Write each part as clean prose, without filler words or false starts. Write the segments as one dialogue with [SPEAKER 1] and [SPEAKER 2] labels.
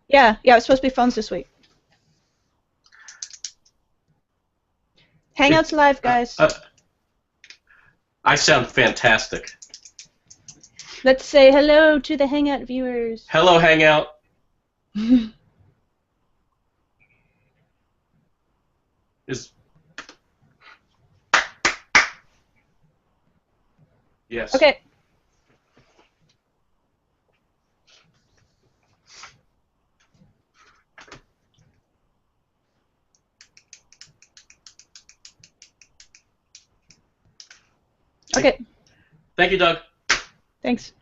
[SPEAKER 1] Yeah, it's supposed to be phones this week. Hangouts live, guys.
[SPEAKER 2] I sound fantastic.
[SPEAKER 1] Let's say hello to the Hangout viewers.
[SPEAKER 2] Hello, Hangout. Yes.
[SPEAKER 1] Okay. Okay.
[SPEAKER 2] Thank you, Doug.
[SPEAKER 1] Thanks.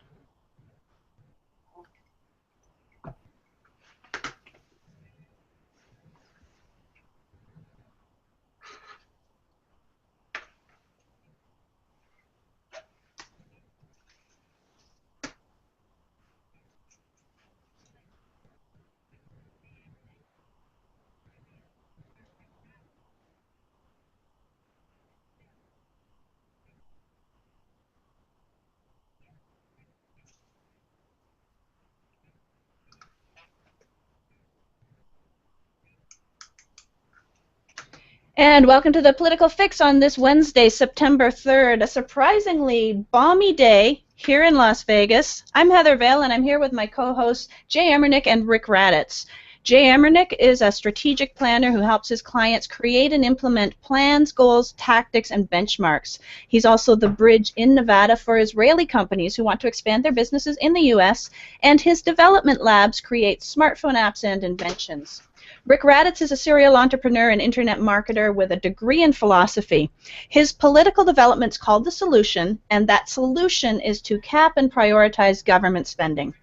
[SPEAKER 1] And welcome to the Political Fix on this Wednesday, September 3rd, a surprisingly balmy day here in Las Vegas. I'm Heather Vale, and I'm here with my co-hosts, Jay Amernick and Rick Raddatz. Jay Amernick is a strategic planner who helps his clients create and implement plans, goals, tactics, and benchmarks. He's also the bridge in Nevada for Israeli companies who want to expand their businesses in the U.S., and his development labs create smartphone apps and inventions. Rick Raddatz is a serial entrepreneur and internet marketer with a degree in philosophy. His political development's called The Solution, and that solution is to cap and prioritize government spending.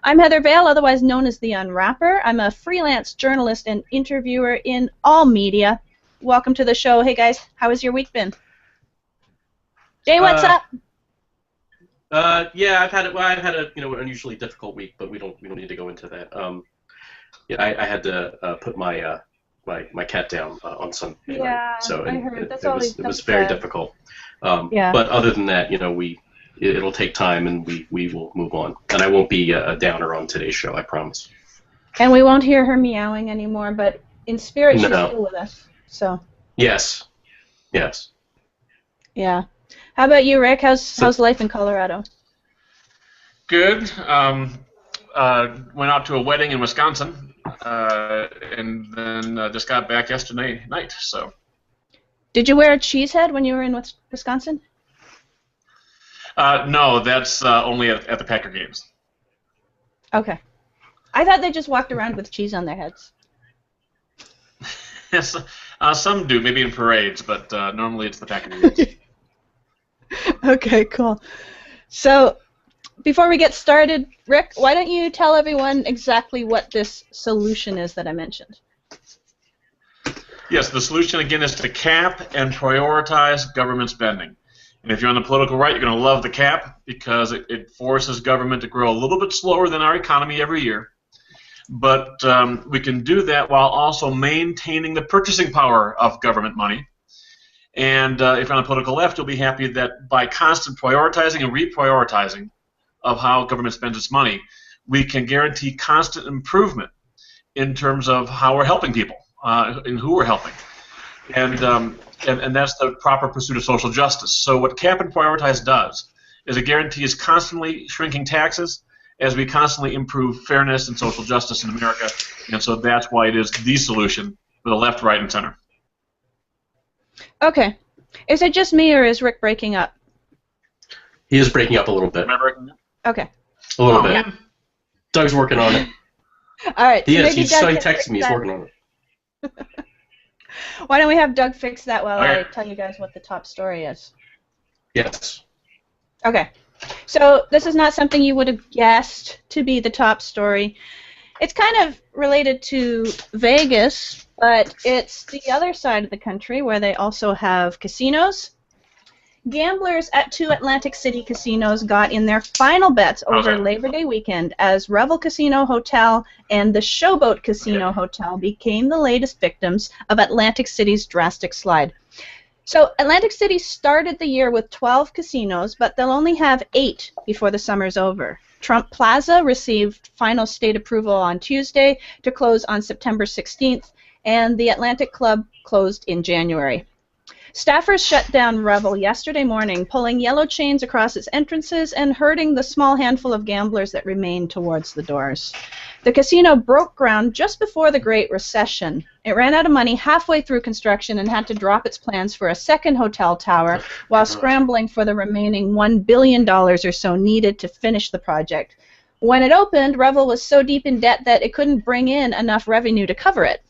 [SPEAKER 1] I'm Heather Vale, otherwise known as The Unwrapper. I'm a freelance journalist and interviewer in all media. Welcome to the show. Hey guys, how has your week been? Jay, what's up?
[SPEAKER 2] Yeah, I've had a an unusually difficult week, but we don't need to go into that. Yeah, I had to put my my cat down on Sunday night, so
[SPEAKER 1] I heard.
[SPEAKER 2] It was very difficult.
[SPEAKER 1] Yeah.
[SPEAKER 2] But other than that, it'll take time, and we will move on. And I won't be a downer on today's show, I promise.
[SPEAKER 1] And we won't hear her meowing anymore, but in spirit, she's still with us. So.
[SPEAKER 2] Yes. Yes.
[SPEAKER 1] Yeah. How about you, Rick? How's life in Colorado?
[SPEAKER 3] Good. Went out to a wedding in Wisconsin, and then just got back yesterday night. So.
[SPEAKER 1] Did you wear a cheese head when you were in Wisconsin?
[SPEAKER 3] No, that's only at the Packer games.
[SPEAKER 1] Okay. I thought they just walked around with cheese on their heads.
[SPEAKER 3] Yes, some do, maybe in parades, but normally it's the Packer games.
[SPEAKER 1] Okay, cool. So, before we get started, Rick, why don't you tell everyone exactly what this solution is that I mentioned?
[SPEAKER 3] Yes, the solution, again, is to cap and prioritize government spending. And if you're on the political right, you're going to love the cap because it forces government to grow a little bit slower than our economy every year. But we can do that while also maintaining the purchasing power of government money. And if you're on the political left, you'll be happy that by constant prioritizing and reprioritizing of how government spends its money, we can guarantee constant improvement in terms of how we're helping people and who we're helping. And that's the proper pursuit of social justice. So what cap and prioritize does is it guarantees constantly shrinking taxes as we constantly improve fairness and social justice in America. And so that's why it is the solution for the left, right, and center.
[SPEAKER 1] Okay. Is it just me, or is Rick breaking up?
[SPEAKER 2] He is breaking up a little bit.
[SPEAKER 3] Am I breaking up?
[SPEAKER 1] Okay.
[SPEAKER 2] A little bit.
[SPEAKER 3] Man.
[SPEAKER 2] Doug's working on it.
[SPEAKER 1] All right.
[SPEAKER 2] He
[SPEAKER 1] so
[SPEAKER 2] is. He
[SPEAKER 1] Doug
[SPEAKER 2] texted me. He's working on it.
[SPEAKER 1] Why don't we have Doug fix that while
[SPEAKER 3] Okay.
[SPEAKER 1] I tell you guys what the top story is?
[SPEAKER 2] Yes.
[SPEAKER 1] Okay. So this is not something you would have guessed to be the top story. It's kind of related to Vegas, but it's the other side of the country where they also have casinos. Gamblers at 2 Atlantic City casinos got in their final bets over Labor Day weekend as Revel Casino Hotel and the Showboat Casino Hotel became the latest victims of Atlantic City's drastic slide. So Atlantic City started the year with 12 casinos, but they'll only have 8 before the summer's over. Trump Plaza received final state approval on Tuesday to close on September 16th, and the Atlantic Club closed in January. Staffers shut down Revel yesterday morning, pulling yellow chains across its entrances and herding the small handful of gamblers that remained towards the doors. The casino broke ground just before the Great Recession. It ran out of money halfway through construction and had to drop its plans for a second hotel tower while scrambling for the remaining $1 billion or so needed to finish the project. When it opened, Revel was so deep in debt that it couldn't bring in enough revenue to cover it.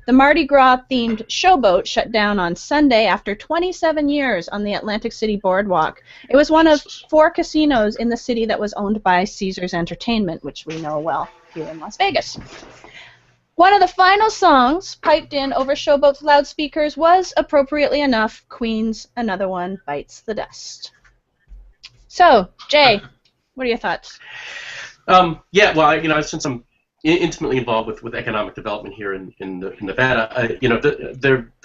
[SPEAKER 1] The Mardi Gras-themed Showboat shut down on Sunday after 27 years on the Atlantic City Boardwalk. It was one of 4 casinos in the city that was owned by Caesars Entertainment, which we know well here in Las Vegas. One of the final songs piped in over Showboat's loudspeakers was, appropriately enough, Queen's Another One Bites the Dust. So, Jay, what are your thoughts?
[SPEAKER 2] Yeah, well, since I'm intimately involved with economic development here in Nevada.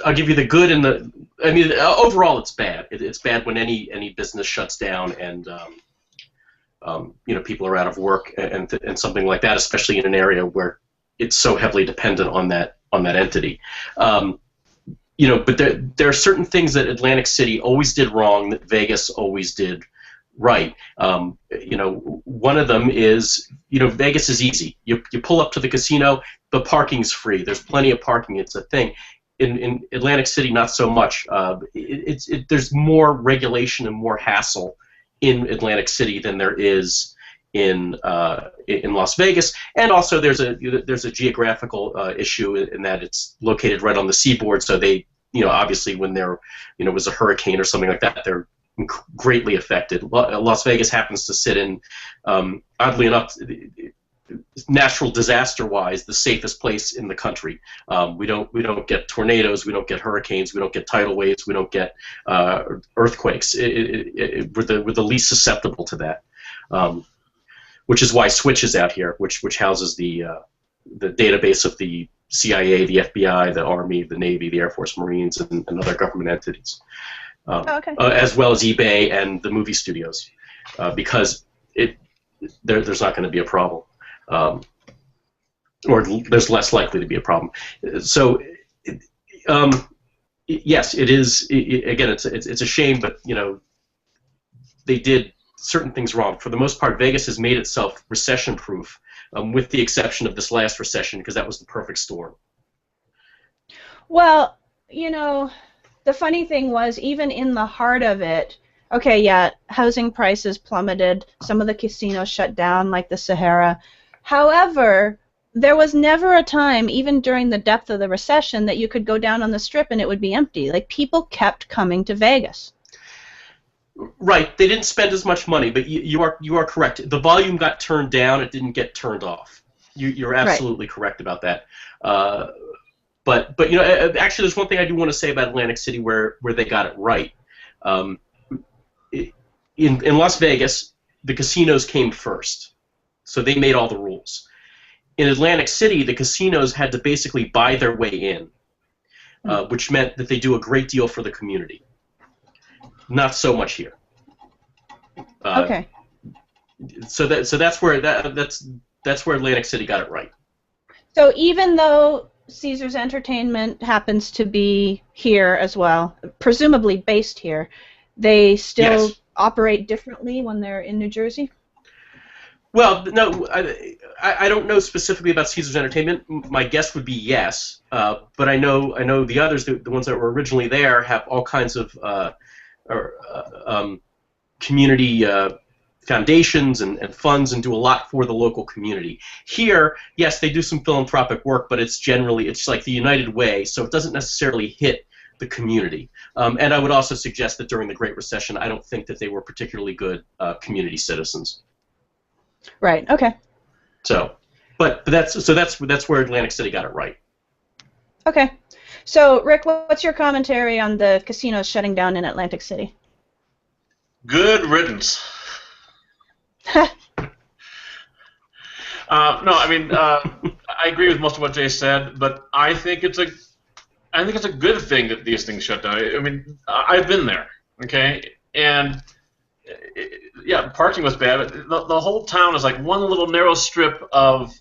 [SPEAKER 2] I'll give you the good and the. I mean, overall, it's bad. It's bad when any business shuts down and people are out of work and something like that, especially in an area where it's so heavily dependent on that entity. But there are certain things that Atlantic City always did wrong that Vegas always did right. One of them is, Vegas is easy. You pull up to the casino, the parking's free. There's plenty of parking. It's a thing. In Atlantic City, not so much. There's more regulation and more hassle in Atlantic City than there is in Las Vegas. And also, there's a geographical issue in that it's located right on the seaboard. So they, obviously, when there, was a hurricane or something like that, they're greatly affected. Las Vegas happens to sit in, oddly enough, natural disaster-wise, the safest place in the country. We don't get tornadoes, we don't get hurricanes, we don't get tidal waves, we don't get earthquakes. We're the least susceptible to that, which is why Switch is out here, which houses the database of the CIA, the FBI, the Army, the Navy, the Air Force, Marines, and other government entities. As well as eBay and the movie studios, because there's not going to be a problem, or there's less likely to be a problem. So, yes, it is. Again, it's a shame, but they did certain things wrong. For the most part, Vegas has made itself recession-proof, with the exception of this last recession, because that was the perfect storm.
[SPEAKER 1] Well, the funny thing was, even in the heart of it, okay, yeah, housing prices plummeted, some of the casinos shut down, like the Sahara. However, there was never a time, even during the depth of the recession, that you could go down on the Strip and it would be empty. Like, people kept coming to Vegas.
[SPEAKER 2] Right, they didn't spend as much money, but you are correct. The volume got turned down, it didn't get turned off. You're absolutely correct about that. But actually, there's one thing I do want to say about Atlantic City where they got it right. In Las Vegas, the casinos came first, so they made all the rules. In Atlantic City, the casinos had to basically buy their way in, which meant that they do a great deal for the community. Not so much here.
[SPEAKER 1] Okay.
[SPEAKER 2] So that's where Atlantic City got it right.
[SPEAKER 1] So even though Caesars Entertainment happens to be here as well, presumably based here, they still operate differently when they're in New Jersey?
[SPEAKER 2] Well, no, I don't know specifically about Caesars Entertainment. My guess would be yes, but I know the others, the ones that were originally there, have all kinds of community foundations and funds and do a lot for the local community. Here, yes, they do some philanthropic work, but it's like the United Way, so it doesn't necessarily hit the community. And I would also suggest that during the Great Recession, I don't think that they were particularly good community citizens.
[SPEAKER 1] Right. Okay.
[SPEAKER 2] So, but that's where Atlantic City got it right.
[SPEAKER 1] Okay. So, Rick, what's your commentary on the casinos shutting down in Atlantic City?
[SPEAKER 3] Good riddance. No, I mean, I agree with most of what Jay said, but I think it's a good thing that these things shut down. I mean, I've been there, okay, and yeah, parking was bad. The whole town is like one little narrow strip of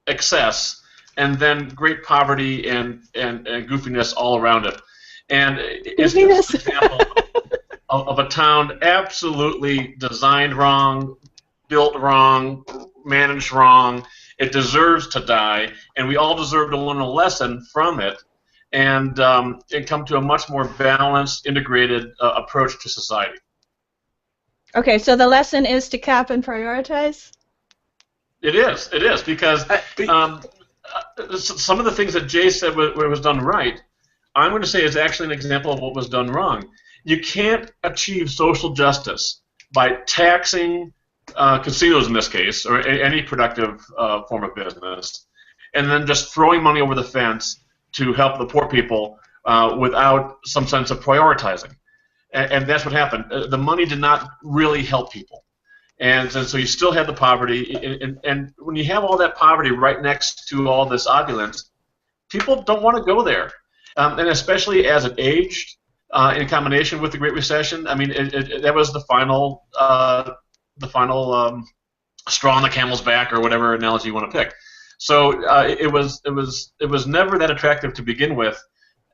[SPEAKER 3] excess, and then great poverty and goofiness all around it. And it's just an example of a town absolutely designed wrong, built wrong, managed wrong. It deserves to die, and we all deserve to learn a lesson from it, and come to a much more balanced, integrated approach to society.
[SPEAKER 1] Okay, so the lesson is to cap and prioritize?
[SPEAKER 3] It is, because some of the things that Jay said was done right, I'm going to say is actually an example of what was done wrong. You can't achieve social justice by taxing casinos in this case, or any productive form of business, and then just throwing money over the fence to help the poor people without some sense of prioritizing. And that's what happened. The money did not really help people. And so you still had the poverty, and when you have all that poverty right next to all this opulence, people don't want to go there. And especially as it aged, in combination with the Great Recession, I mean, that was the final straw on the camel's back, or whatever analogy you want to pick. So it was never that attractive to begin with,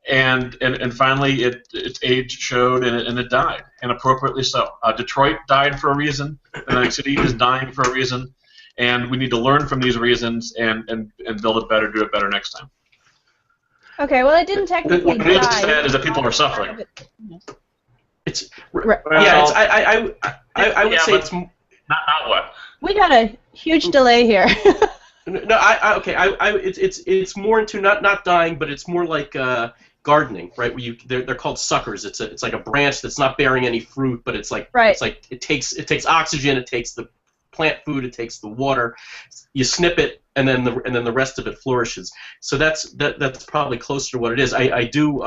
[SPEAKER 3] and finally its age showed, and it died, and appropriately so. Detroit died for a reason. Atlantic City is dying for a reason, and we need to learn from these reasons and build it better, do it better next time.
[SPEAKER 1] Okay, well, it didn't technically
[SPEAKER 3] What is
[SPEAKER 1] die.
[SPEAKER 3] sad is that people are suffering.
[SPEAKER 2] It's
[SPEAKER 1] Right.
[SPEAKER 2] yeah. I would say it's
[SPEAKER 3] not what.
[SPEAKER 1] We got a huge delay here.
[SPEAKER 2] no. It's more into not dying, but it's more like gardening, right? Where they're called suckers. It's like a branch that's not bearing any fruit, but it's like it takes oxygen, it takes the plant food, it takes the water. You snip it, and then the rest of it flourishes. So that's probably closer to what it is. I do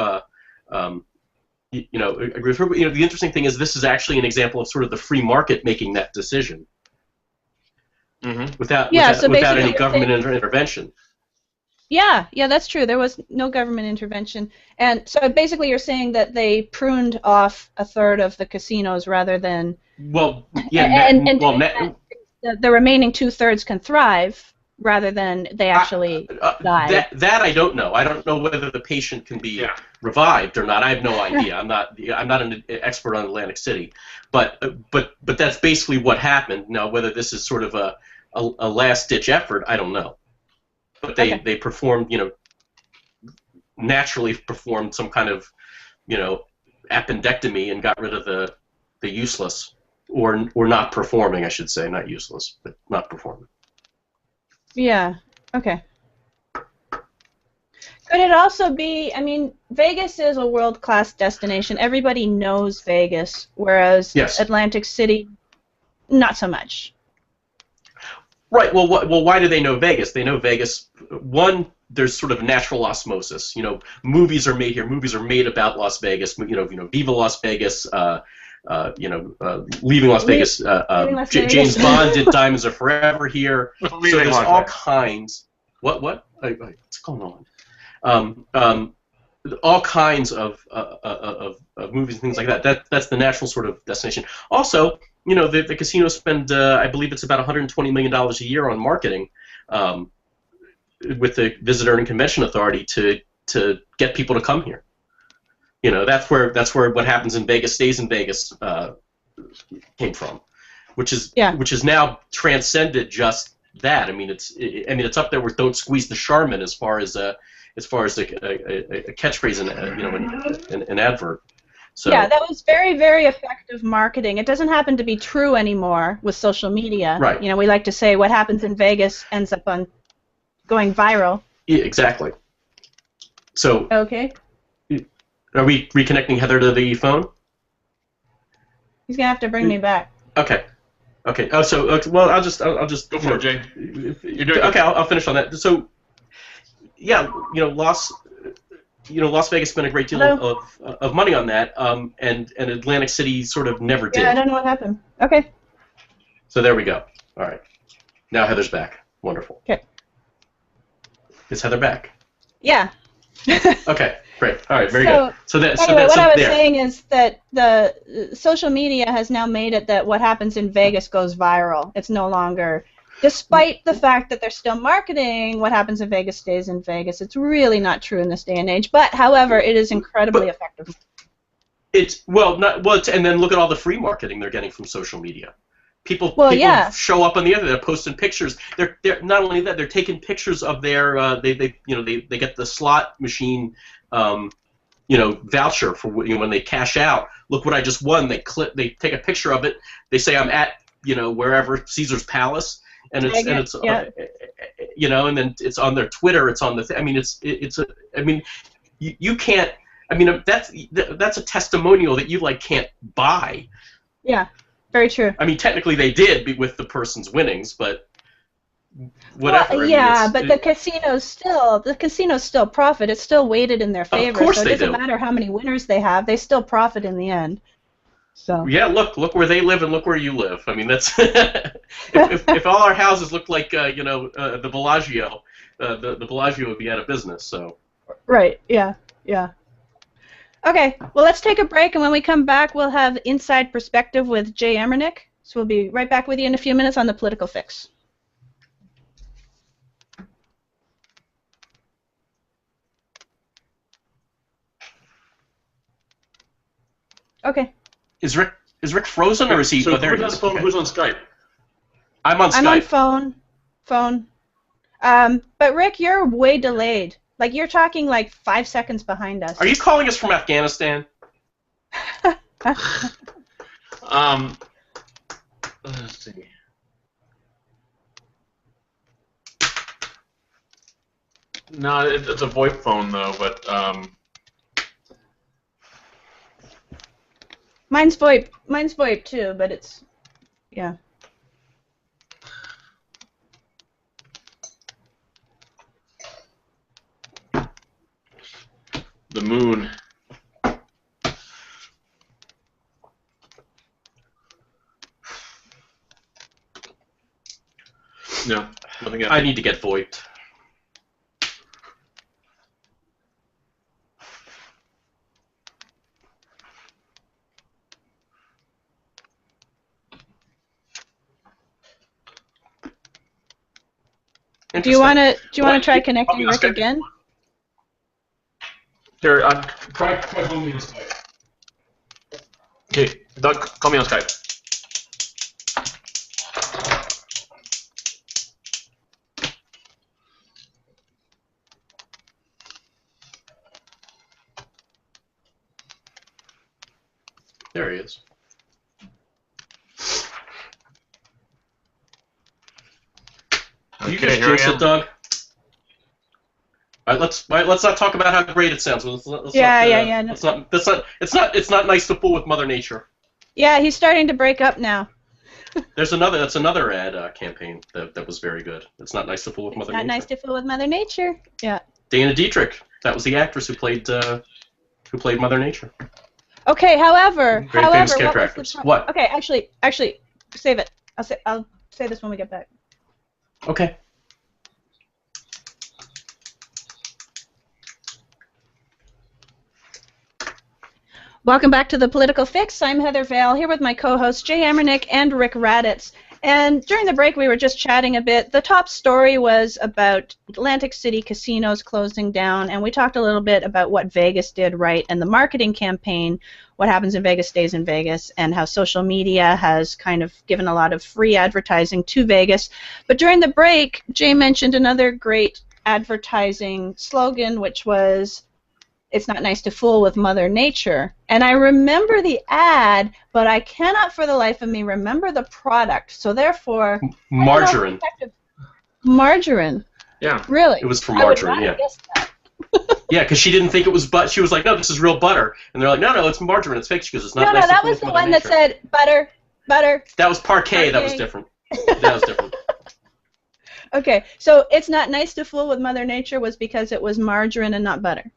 [SPEAKER 2] agree with her. The interesting thing is this is actually an example of sort of the free market making that decision. Mm-hmm. Without any government intervention.
[SPEAKER 1] Yeah, that's true. There was no government intervention. And so basically you're saying that they pruned off a third of the casinos rather than...
[SPEAKER 2] Well, yeah.
[SPEAKER 1] The remaining 2/3 can thrive rather than they actually die.
[SPEAKER 2] That I don't know. I don't know whether the patient can be revived or not. I have no idea. I'm not an expert on Atlantic City. But that's basically what happened. Now, whether this is sort of a last-ditch effort, I don't know. But they performed, naturally performed some kind of, appendectomy and got rid of the useless, or not performing, I should say, not useless, but not performing.
[SPEAKER 1] Yeah. Okay. Could it also be? I mean, Vegas is a world-class destination. Everybody knows Vegas, whereas Atlantic City, not so much.
[SPEAKER 2] Right. Well, why do they know Vegas? They know Vegas. One, there's sort of natural osmosis. Movies are made here. Movies are made about Las Vegas. Viva Las Vegas. Leaving Las Vegas. James Bond did Diamonds Are Forever here. So there's all kinds. What? What's going on? All kinds of movies and things like that. That's the natural sort of destination. Also, the casinos spend, I believe it's about $120 million a year on marketing with the Visitor and Convention Authority to get people to come here. That's where what happens in Vegas stays in Vegas came from, which is now transcended just that. I mean, it's up there with "Don't squeeze the Charmin" as far as a catchphrase in an advert. So,
[SPEAKER 1] yeah, that was very, very effective marketing. It doesn't happen to be true anymore with social media.
[SPEAKER 2] Right.
[SPEAKER 1] We like to say what happens in Vegas ends up on going viral.
[SPEAKER 2] Yeah, exactly. So.
[SPEAKER 1] Okay.
[SPEAKER 2] Are we reconnecting Heather to the phone?
[SPEAKER 1] He's gonna have to bring me back.
[SPEAKER 2] Okay. Oh, well, I'll just
[SPEAKER 3] go for it, Jay.
[SPEAKER 2] You're doing okay. I'll finish on that. So, yeah, Las Vegas spent a great deal of money on that, and Atlantic City sort of never did.
[SPEAKER 1] Yeah, I don't know what happened. Okay.
[SPEAKER 2] So there we go. All right. Now Heather's back. Wonderful.
[SPEAKER 1] Okay.
[SPEAKER 2] Is Heather back?
[SPEAKER 1] Yeah.
[SPEAKER 2] Okay, great. All right, very
[SPEAKER 1] So,
[SPEAKER 2] good. So that
[SPEAKER 1] anyway,
[SPEAKER 2] that's
[SPEAKER 1] what I was
[SPEAKER 2] there.
[SPEAKER 1] saying is that the social media has now made it that what happens in Vegas goes viral. It's no longer, despite the fact that they're still marketing what happens in Vegas stays in Vegas. It's really not true in this day and age. But, however, it is incredibly effective.
[SPEAKER 2] And then look at all the free marketing they're getting from social media. People
[SPEAKER 1] Yeah.
[SPEAKER 2] show up on the internet, they're posting pictures. They're not only that, they're taking pictures of their they get the slot machine voucher for when they cash out. Look what I just won. They take a picture of it. They say I'm at wherever, Caesar's Palace, and it's and then it's on their Twitter. It's on the you can't. I mean, that's a testimonial that you can't buy.
[SPEAKER 1] Yeah. Very true.
[SPEAKER 2] I mean, technically they did with the person's winnings, but whatever.
[SPEAKER 1] Well, but the casinos still profit. It's still weighted in their favor.
[SPEAKER 2] Of course
[SPEAKER 1] so it
[SPEAKER 2] they
[SPEAKER 1] doesn't
[SPEAKER 2] do.
[SPEAKER 1] matter how many winners they have; they still profit in the end. So.
[SPEAKER 2] Yeah, look where they live and look where you live. I mean, that's if all our houses looked like the Bellagio, the Bellagio would be out of business. So.
[SPEAKER 1] Right. Yeah. Yeah. Okay, well, let's take a break, and when we come back, we'll have Inside Perspective with Jay Amernick. So we'll be right back with you in a few minutes on the Political Fix. Okay.
[SPEAKER 2] Is Rick frozen, or is he?
[SPEAKER 3] So
[SPEAKER 2] there
[SPEAKER 3] who's
[SPEAKER 2] he
[SPEAKER 3] on
[SPEAKER 2] is.
[SPEAKER 3] the phone?
[SPEAKER 2] Okay.
[SPEAKER 3] Who's on Skype?
[SPEAKER 2] I'm on Skype.
[SPEAKER 1] I'm on phone. But Rick, you're way delayed. Like, you're talking 5 seconds behind us.
[SPEAKER 2] Are you calling us from Afghanistan?
[SPEAKER 3] Let's see. No, it's a VoIP phone though, but
[SPEAKER 1] Mine's VoIP too, but it's, yeah.
[SPEAKER 3] the moon. No, nothing yet.
[SPEAKER 2] I need to get VoIPed.
[SPEAKER 1] Do you want to try connecting Rick again?
[SPEAKER 3] Here, try calling me on Skype. Okay, Doug, call me on Skype.
[SPEAKER 2] There he is. You just jinx it, Doug. All right, let's not talk about how great it sounds. Let's
[SPEAKER 1] No.
[SPEAKER 2] It's not nice to fool with Mother Nature.
[SPEAKER 1] Yeah, he's starting to break up now.
[SPEAKER 2] That's another ad campaign that was very good. It's not nice to fool with Mother Nature.
[SPEAKER 1] Not nice to fool with Mother Nature. Yeah.
[SPEAKER 2] Dana Dietrich. That was the actress who played Mother Nature.
[SPEAKER 1] Okay. However,
[SPEAKER 2] Very famous
[SPEAKER 1] what
[SPEAKER 2] character
[SPEAKER 1] was
[SPEAKER 2] actress.
[SPEAKER 1] the
[SPEAKER 2] What?
[SPEAKER 1] Okay, actually, save it. I'll say this when we get back.
[SPEAKER 2] Okay.
[SPEAKER 1] Welcome back to the Political Fix. I'm Heather Vale, here with my co-hosts Jay Amernick and Rick Raddatz. And during the break, we were just chatting a bit. The top story was about Atlantic City casinos closing down, and we talked a little bit about what Vegas did right and the marketing campaign, what happens in Vegas stays in Vegas, and how social media has kind of given a lot of free advertising to Vegas. But during the break, Jay mentioned another great advertising slogan, which was, "It's not nice to fool with Mother Nature." And I remember the ad, but I cannot for the life of me remember the product. So therefore,
[SPEAKER 2] Margarine.
[SPEAKER 1] Margarine.
[SPEAKER 3] Yeah.
[SPEAKER 1] Really?
[SPEAKER 2] It was for margarine.
[SPEAKER 1] I would not have guessed that.
[SPEAKER 2] Yeah, because she didn't think it was butter. She was like, "No, this is real butter," and they're like, "No, it's margarine. It's fake." She goes, "It's not
[SPEAKER 1] No,
[SPEAKER 2] nice to
[SPEAKER 1] that
[SPEAKER 2] fool
[SPEAKER 1] was
[SPEAKER 2] with
[SPEAKER 1] the
[SPEAKER 2] Mother
[SPEAKER 1] one that
[SPEAKER 2] Nature."
[SPEAKER 1] said butter.
[SPEAKER 2] That was parquet. That was
[SPEAKER 1] Parquet.
[SPEAKER 2] different. That was different.
[SPEAKER 1] Okay, so "It's not nice to fool with Mother Nature" was because it was margarine and not butter.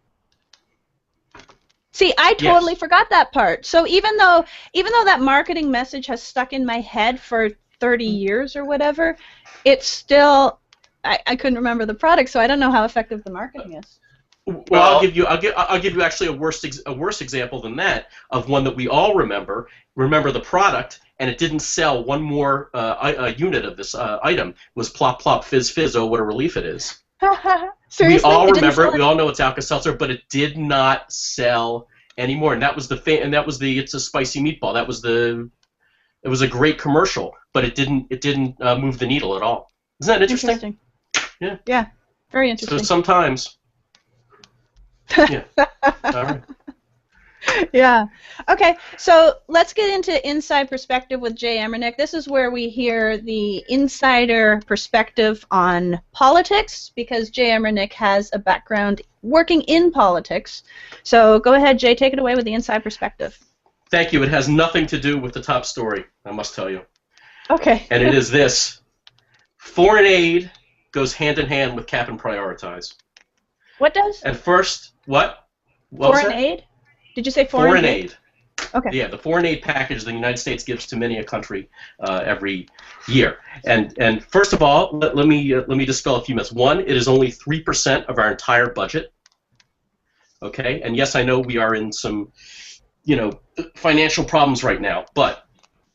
[SPEAKER 1] See, I totally forgot that part. So even though that marketing message has stuck in my head for 30 years or whatever, it's still, I couldn't remember the product, so I don't know how effective the marketing is.
[SPEAKER 2] Well, I'll give you actually a worse example than that of one that we all remember. Remember the product, and it didn't sell one more a unit of this item. Was Plop Plop Fizz Fizz? Oh, what a relief it is.
[SPEAKER 1] Seriously?
[SPEAKER 2] We all remember it. We all know it's Alka-Seltzer, but it did not sell anymore. And that was it's a spicy meatball. It was a great commercial, but it didn't move the needle at all. Isn't that interesting? Yeah.
[SPEAKER 1] Yeah. Very interesting.
[SPEAKER 2] So sometimes. Yeah. All right.
[SPEAKER 1] Yeah. Okay, so let's get into Inside Perspective with Jay Amernick. This is where we hear the insider perspective on politics, because Jay Amernick has a background working in politics. So go ahead, Jay, take it away with the Inside Perspective.
[SPEAKER 2] Thank you. It has nothing to do with the top story, I must tell you.
[SPEAKER 1] Okay.
[SPEAKER 2] And it is this. Foreign aid goes hand in hand with cap and prioritize.
[SPEAKER 1] What does?
[SPEAKER 2] At first, what?
[SPEAKER 1] Foreign aid? Did you say foreign aid? Okay.
[SPEAKER 2] Yeah, the foreign aid package the United States gives to many a country every year. And first of all, let me dispel a few myths. One, it is only 3% of our entire budget. Okay, and yes, I know we are in some, financial problems right now, but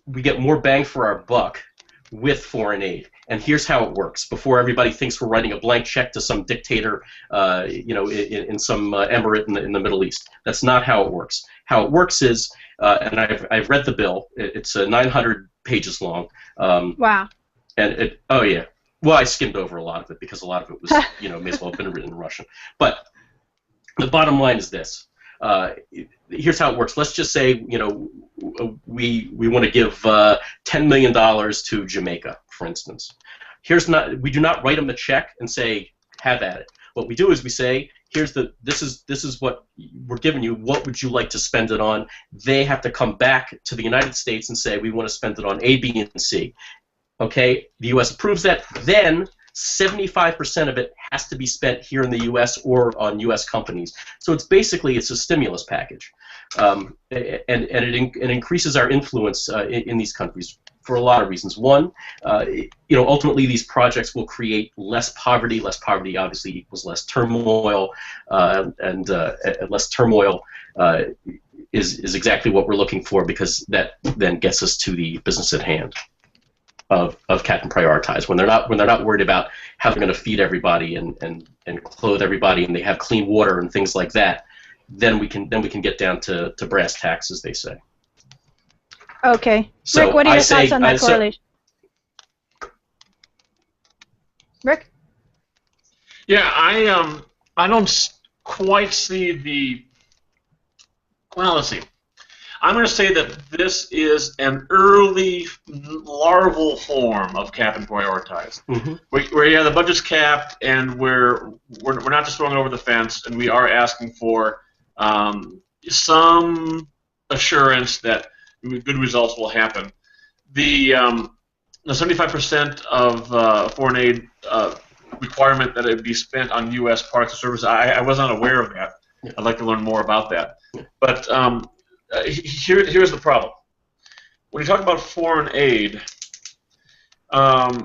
[SPEAKER 2] we get more bang for our buck with foreign aid. And here's how it works. Before everybody thinks we're writing a blank check to some dictator, in some emirate in the Middle East. That's not how it works. How it works is, and I've read the bill. It's 900 pages long.
[SPEAKER 1] Wow.
[SPEAKER 2] And oh yeah. Well, I skimmed over a lot of it because a lot of it was, may as well have been written in Russian. But the bottom line is this. Here's how it works. Let's just say, we want to give $10 million to Jamaica, for instance. We do not write them a check and say, have at it. What we do is we say, this is what we're giving you. What would you like to spend it on? They have to come back to the United States and say, we want to spend it on A, B, and C. Okay, the U.S. approves that. Then 75% of it has to be spent here in the U.S. or on U.S. companies. So it's a stimulus package, and it increases our influence in these countries for a lot of reasons. One, ultimately these projects will create less poverty. Less poverty obviously equals less turmoil, and less turmoil is exactly what we're looking for, because that then gets us to the business at hand of cap and prioritize. When they're not worried about how they're going to feed everybody and clothe everybody, and they have clean water and things like that, then we can get down to brass tacks, as they say.
[SPEAKER 1] Okay.
[SPEAKER 2] So
[SPEAKER 1] Rick, what are your thoughts on that correlation? Rick?
[SPEAKER 3] Yeah, I don't quite see the. Well, let's see. I'm going to say that this is an early larval form of cap and prioritize, where the budget's capped, and we're not just throwing it over the fence, and we are asking for some assurance that good results will happen. The 75% of foreign aid requirement that it be spent on U.S. products and services, I was not aware of that. I'd like to learn more about that. But here's the problem. When you talk about foreign aid, I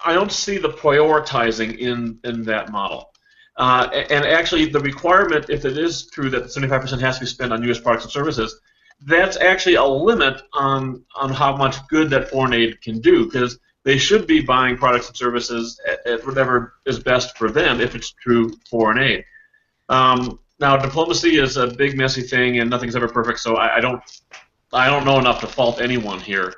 [SPEAKER 3] don't see the prioritizing in that model. And actually, the requirement, if it is true that 75% has to be spent on U.S. products and services, that's actually a limit on how much good that foreign aid can do, because they should be buying products and services at whatever is best for them if it's true foreign aid. Now, diplomacy is a big, messy thing, and nothing's ever perfect. So I don't know enough to fault anyone here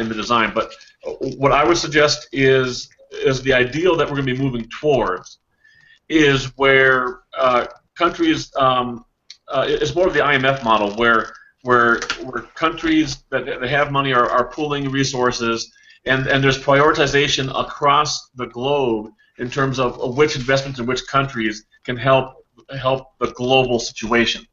[SPEAKER 3] in the design. But what I would suggest is the ideal that we're going to be moving towards is where countries. It's more of the IMF model, where countries that have money are pooling resources, and there's prioritization across the globe in terms of which investments in which countries can help the global situation,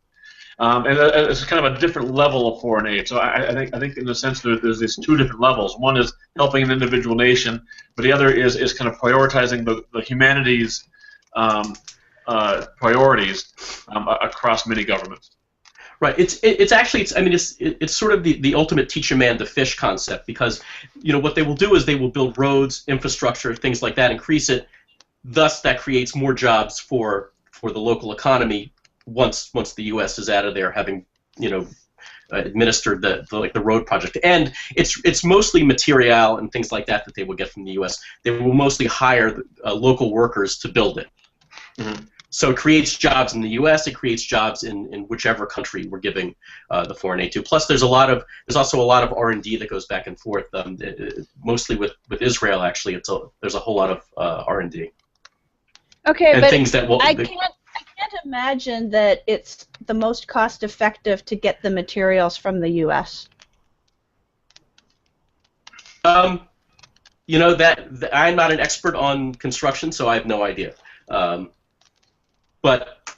[SPEAKER 3] and it's kind of a different level of foreign aid. So I think in a sense there's these two different levels. One is helping an individual nation, but the other is kind of prioritizing the humanities priorities across many governments.
[SPEAKER 2] Right. It's sort of the ultimate teach a man to fish concept, because what they will do is they will build roads, infrastructure, things like that, increase it. Thus, that creates more jobs for for the local economy once the U.S. is out of there, having administered the road project. And it's mostly material and things like that they will get from the U.S. They will mostly hire local workers to build it. Mm-hmm. So it creates jobs in the U.S. It creates jobs in whichever country we're giving the foreign aid to. Plus, there's also a lot of R&D that goes back and forth. Mostly with Israel, actually, there's a whole lot of R&D.
[SPEAKER 1] Okay,
[SPEAKER 2] and
[SPEAKER 1] but
[SPEAKER 2] things that will.
[SPEAKER 1] I can't imagine that it's the most cost-effective to get the materials from the U.S.
[SPEAKER 2] You know that I'm not an expert on construction, so I have no idea. But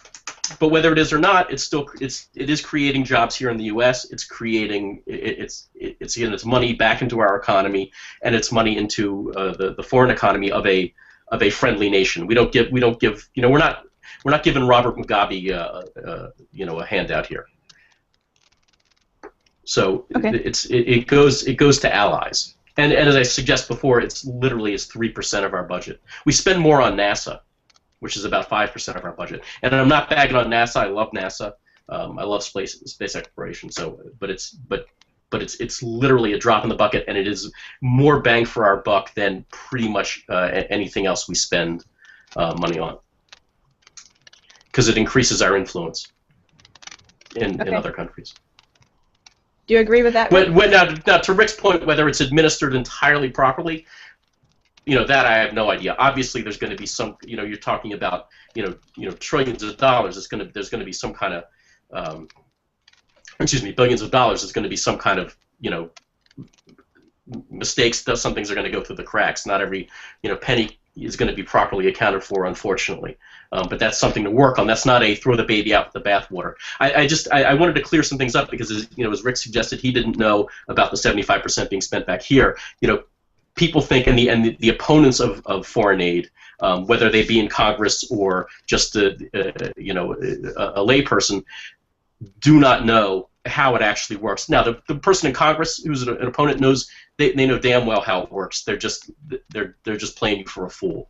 [SPEAKER 2] whether it is or not, it is creating jobs here in the U.S. It's creating it's money back into our economy, and it's money into the foreign economy of a friendly nation. We're not giving Robert Mugabe a handout here. So
[SPEAKER 1] okay.
[SPEAKER 2] it goes to allies, and as I suggest before, it's literally 3% of our budget. We spend more on NASA, which is about 5% of our budget. And I'm not bagging on NASA. I love NASA. I love space exploration. So, but it's literally a drop in the bucket, and it is more bang for our buck than pretty much anything else we spend money on, because it increases our influence in other countries.
[SPEAKER 1] Do you agree with that?
[SPEAKER 2] Now, to Rick's point, whether it's administered entirely properly, that I have no idea. Obviously, there's going to be some. You're talking about trillions of dollars. There's going to be some kind of billions of dollars. There's going to be some kind of mistakes. Some things are going to go through the cracks. Not every penny is going to be properly accounted for, unfortunately. But that's something to work on. That's not a throw the baby out with the bathwater. I wanted to clear some things up because as Rick suggested, he didn't know about the 75% being spent back here. People think, and the opponents of foreign aid, whether they be in Congress or just a layperson, do not know how it actually works. Now, the person in Congress who's an opponent knows they know damn well how it works. They're just playing you for a fool.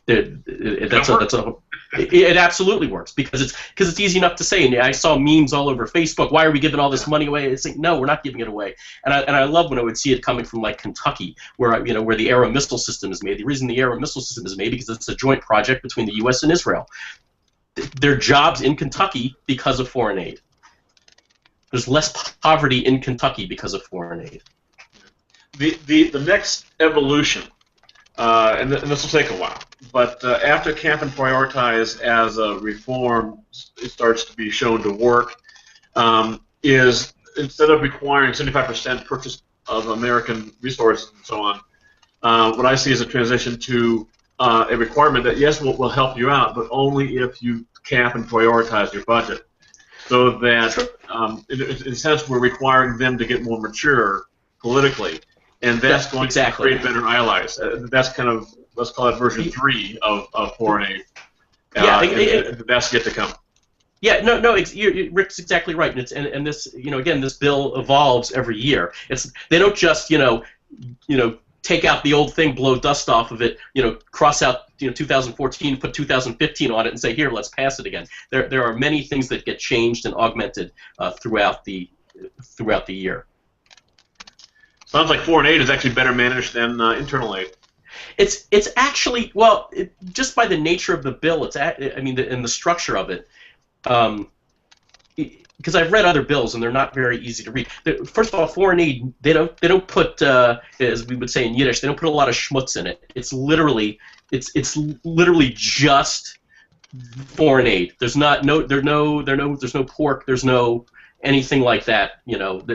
[SPEAKER 2] It absolutely works because it's easy enough to say. And I saw memes all over Facebook. Why are we giving all this money away? It's like, no, we're not giving it away. And I love when I would see it coming from like Kentucky, where the Arrow missile system is made. The reason the Arrow missile system is made because it's a joint project between the U.S. and Israel. There are jobs in Kentucky because of foreign aid. There's less poverty in Kentucky because of foreign aid.
[SPEAKER 3] The next evolution, and this will take a while, but after Cap and Prioritize as a reform starts to be shown to work, is instead of requiring 75% purchase of American resources and so on, what I see is a transition to a requirement that, yes, will help you out, but only if you cap and prioritize your budget. So that, in a sense, we're requiring them to get more mature politically, and that's going to create better allies. That's kind of, let's call it version 3 of foreign aid. That's yet to come.
[SPEAKER 2] Yeah, no, Rick's exactly right, and this, again, this bill evolves every year. They don't just, take out the old thing, blow dust off of it, cross out 2014, put 2015 on it, and say, here, let's pass it again. There are many things that get changed and augmented throughout the year.
[SPEAKER 3] Sounds like foreign aid is actually better managed than internal aid.
[SPEAKER 2] It's actually, just by the nature of the bill, and the structure of it. Because I've read other bills and they're not very easy to read. First of all, foreign aid, they don't put, as we would say in Yiddish, they don't put a lot of schmutz in it. It's literally just foreign aid. There's no pork. There's no anything like that. And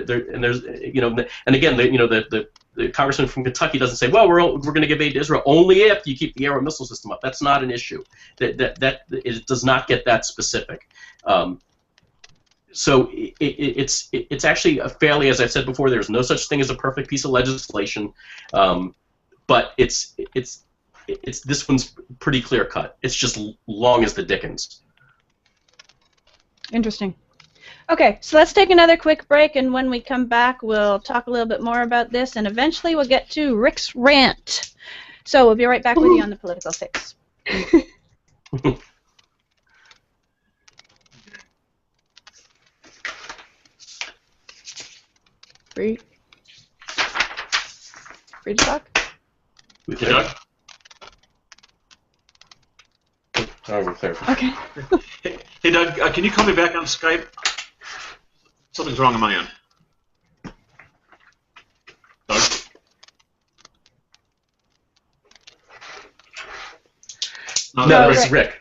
[SPEAKER 2] again, the congressman from Kentucky doesn't say, well, we're going to give aid to Israel only if you keep the Arrow missile system up. That's not an issue. It does not get that specific. So it's actually a fairly, as I've said before, there's no such thing as a perfect piece of legislation, but it's this one's pretty clear cut. It's just long as the dickens.
[SPEAKER 1] Interesting. Okay, so let's take another quick break, and when we come back, we'll talk a little bit more about this, and eventually we'll get to Rick's rant. So we'll be right back with you on the Political Fix. Free to talk?
[SPEAKER 2] We
[SPEAKER 3] Hey, Doug?
[SPEAKER 2] Oh, we're clear.
[SPEAKER 1] Okay.
[SPEAKER 3] Hey Doug, can you call me back on Skype? Something's wrong on my end. Doug?
[SPEAKER 2] No, it's Rick.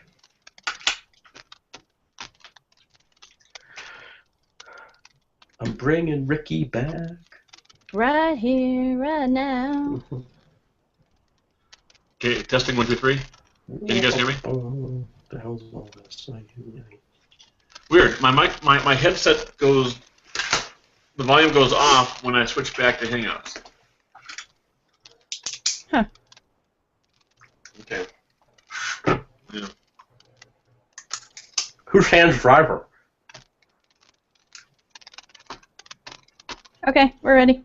[SPEAKER 2] I'm bringing Ricky back.
[SPEAKER 1] Right here, right now.
[SPEAKER 3] Okay, testing 1, 2, 3. Can you guys hear me?
[SPEAKER 2] Oh, the hell's all this?
[SPEAKER 3] Weird. My headset goes. The volume goes off when I switch back to Hangouts.
[SPEAKER 1] Huh.
[SPEAKER 3] Okay. Yeah.
[SPEAKER 2] Who's Hand's driver?
[SPEAKER 1] Okay, we're ready.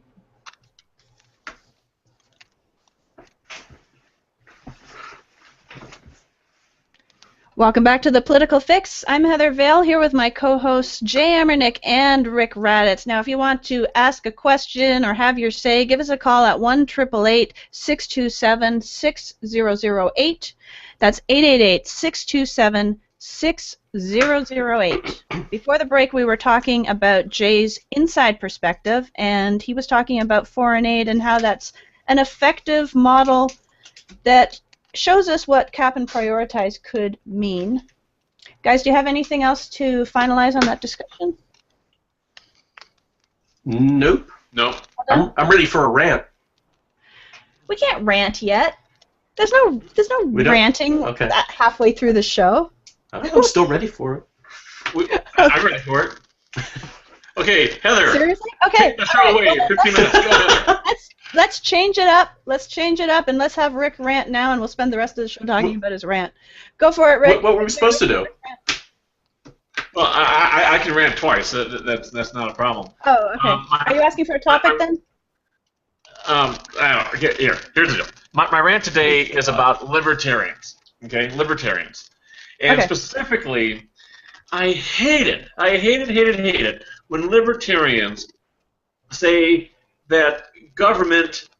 [SPEAKER 1] Welcome back to The Political Fix. I'm Heather Vale here with my co-hosts Jay Amernick and Rick Raddatz. Now, if you want to ask a question or have your say, give us a call at 1-888-627-6008. That's 888-627-6008. Before the break, we were talking about Jay's inside perspective, and he was talking about foreign aid and how that's an effective model that shows us what cap and prioritize could mean. Guys, do you have anything else to finalize on that discussion?
[SPEAKER 2] Nope.
[SPEAKER 3] No.
[SPEAKER 2] I'm ready for a rant.
[SPEAKER 1] We can't rant yet. There's no ranting halfway through the show.
[SPEAKER 2] I'm still ready for it.
[SPEAKER 3] I'm ready for it. Okay, Heather.
[SPEAKER 1] Seriously? Okay.
[SPEAKER 3] Take the show away. 15 minutes. Go, Heather.
[SPEAKER 1] Let's change it up. Let's change it up, and let's have Rick rant now, and we'll spend the rest of the show talking about his rant. Go for it, Rick.
[SPEAKER 2] What were we supposed to do?
[SPEAKER 3] Well, I can rant twice. That's not a problem.
[SPEAKER 1] Oh, okay. Are you asking for a topic then?
[SPEAKER 3] I don't know. Here's the deal. My rant today is about libertarians. Okay, libertarians, and specifically, I hate it when libertarians say that government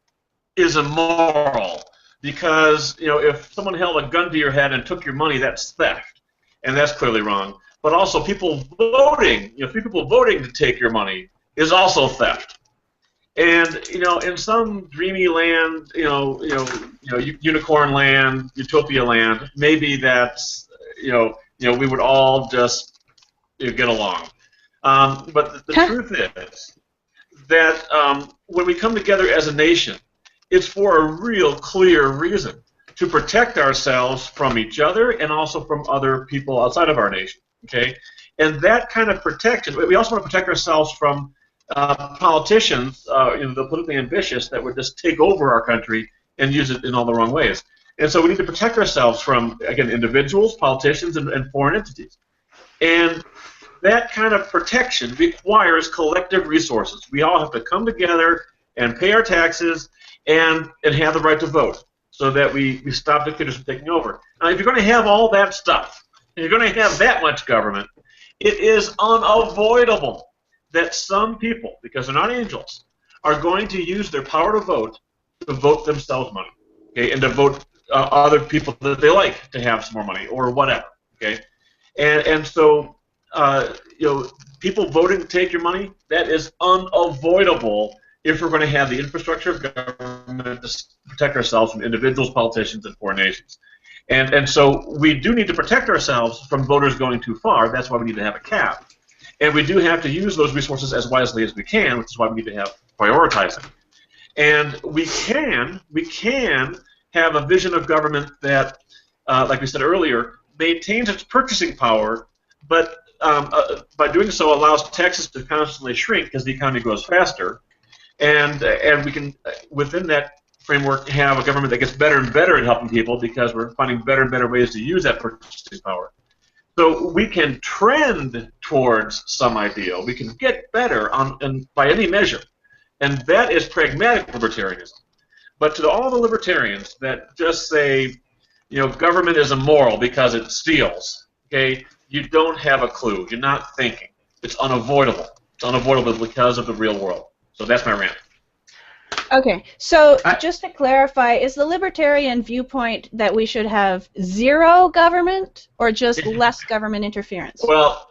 [SPEAKER 3] is immoral because, if someone held a gun to your head and took your money, that's theft, and that's clearly wrong. But also, people voting, people voting to take your money is also theft. And in some dreamy land, unicorn land, utopia land, maybe that's we would all just get along. But the truth is that when we come together as a nation, it's for a real clear reason, to protect ourselves from each other and also from other people outside of our nation. Okay, and that kind of protection. We also want to protect ourselves from politicians, the politically ambitious, that would just take over our country and use it in all the wrong ways. And so we need to protect ourselves from, again, individuals, politicians, and foreign entities. And that kind of protection requires collective resources. We all have to come together and pay our taxes and have the right to vote so that we stop dictators from taking over. Now, if you're going to have all that stuff, and you're going to have that much government, it is unavoidable that some people, because they're not angels, are going to use their power to vote themselves money, okay, and to vote other people that they like to have some more money or whatever, okay, and so people voting to take your money, that is unavoidable if we're going to have the infrastructure of government to protect ourselves from individuals, politicians, and foreign nations. And so we do need to protect ourselves from voters going too far. That's why we need to have a cap. And we do have to use those resources as wisely as we can, which is why we need to have prioritizing. And we can have a vision of government that, like we said earlier, maintains its purchasing power, but by doing so allows taxes to constantly shrink because the economy grows faster. And we can, within that framework, have a government that gets better and better at helping people because we're finding better and better ways to use that purchasing power. So we can trend towards some ideal. We can get better by any measure. And that is pragmatic libertarianism. But to all the libertarians that just say, government is immoral because it steals, okay, you don't have a clue. You're not thinking. It's unavoidable. It's unavoidable because of the real world. So that's my rant.
[SPEAKER 1] Okay, so just to clarify, is the libertarian viewpoint that we should have zero government or just less government interference?
[SPEAKER 3] Well,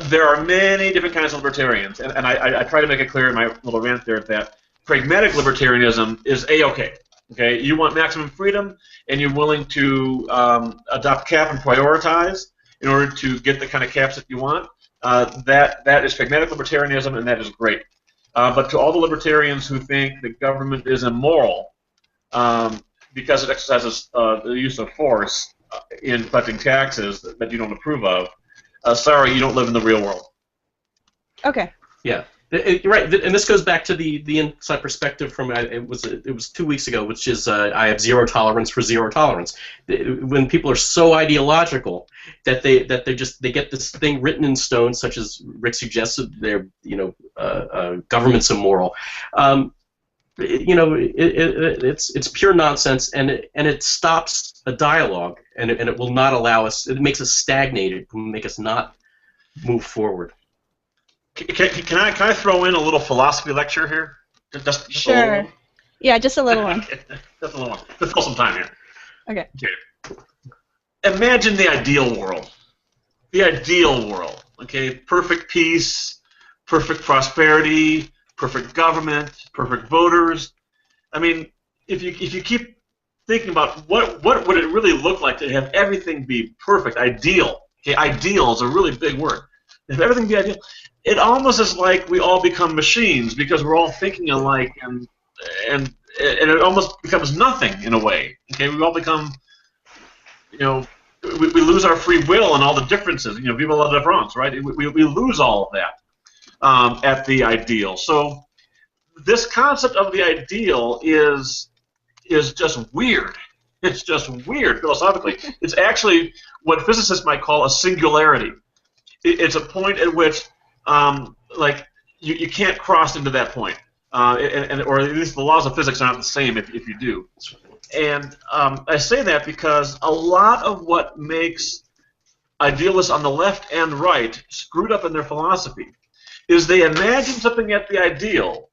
[SPEAKER 3] there are many different kinds of libertarians, and I try to make it clear in my little rant there that pragmatic libertarianism is A-okay. Okay, you want maximum freedom, and you're willing to adopt cap and prioritize in order to get the kind of caps that you want. That is pragmatic libertarianism, and that is great. But to all the libertarians who think that government is immoral because it exercises the use of force in collecting taxes that you don't approve of, sorry, you don't live in the real world.
[SPEAKER 1] Okay.
[SPEAKER 2] Yeah. Right, and this goes back to the inside perspective from it was 2 weeks ago, which is I have zero tolerance for zero tolerance. When people are so ideological that they get this thing written in stone, such as Rick suggested, government's immoral. It's pure nonsense, and it stops a dialogue, and it will not allow us. It makes us stagnate. It will make us not move forward.
[SPEAKER 3] Can I throw in a little philosophy lecture here? Just
[SPEAKER 1] sure. Yeah, just a little one.
[SPEAKER 3] Just a little one. Let's kill some time here.
[SPEAKER 1] Okay.
[SPEAKER 3] Imagine the ideal world. The ideal world. Okay, perfect peace, perfect prosperity, perfect government, perfect voters. I mean, if you keep thinking about what would it really look like to have everything be perfect, ideal. Okay, ideal is a really big word. If everything be ideal, it almost is like we all become machines because we're all thinking alike, and it almost becomes nothing in a way. Okay, we all become, we lose our free will and all the differences. Vive la différence, right? We lose all of that at the ideal. So this concept of the ideal is just weird. It's just weird philosophically. It's actually what physicists might call a singularity. It's a point at which, you can't cross into that point, or at least the laws of physics are not the same if you do. And I say that because a lot of what makes idealists on the left and right screwed up in their philosophy is they imagine something at the ideal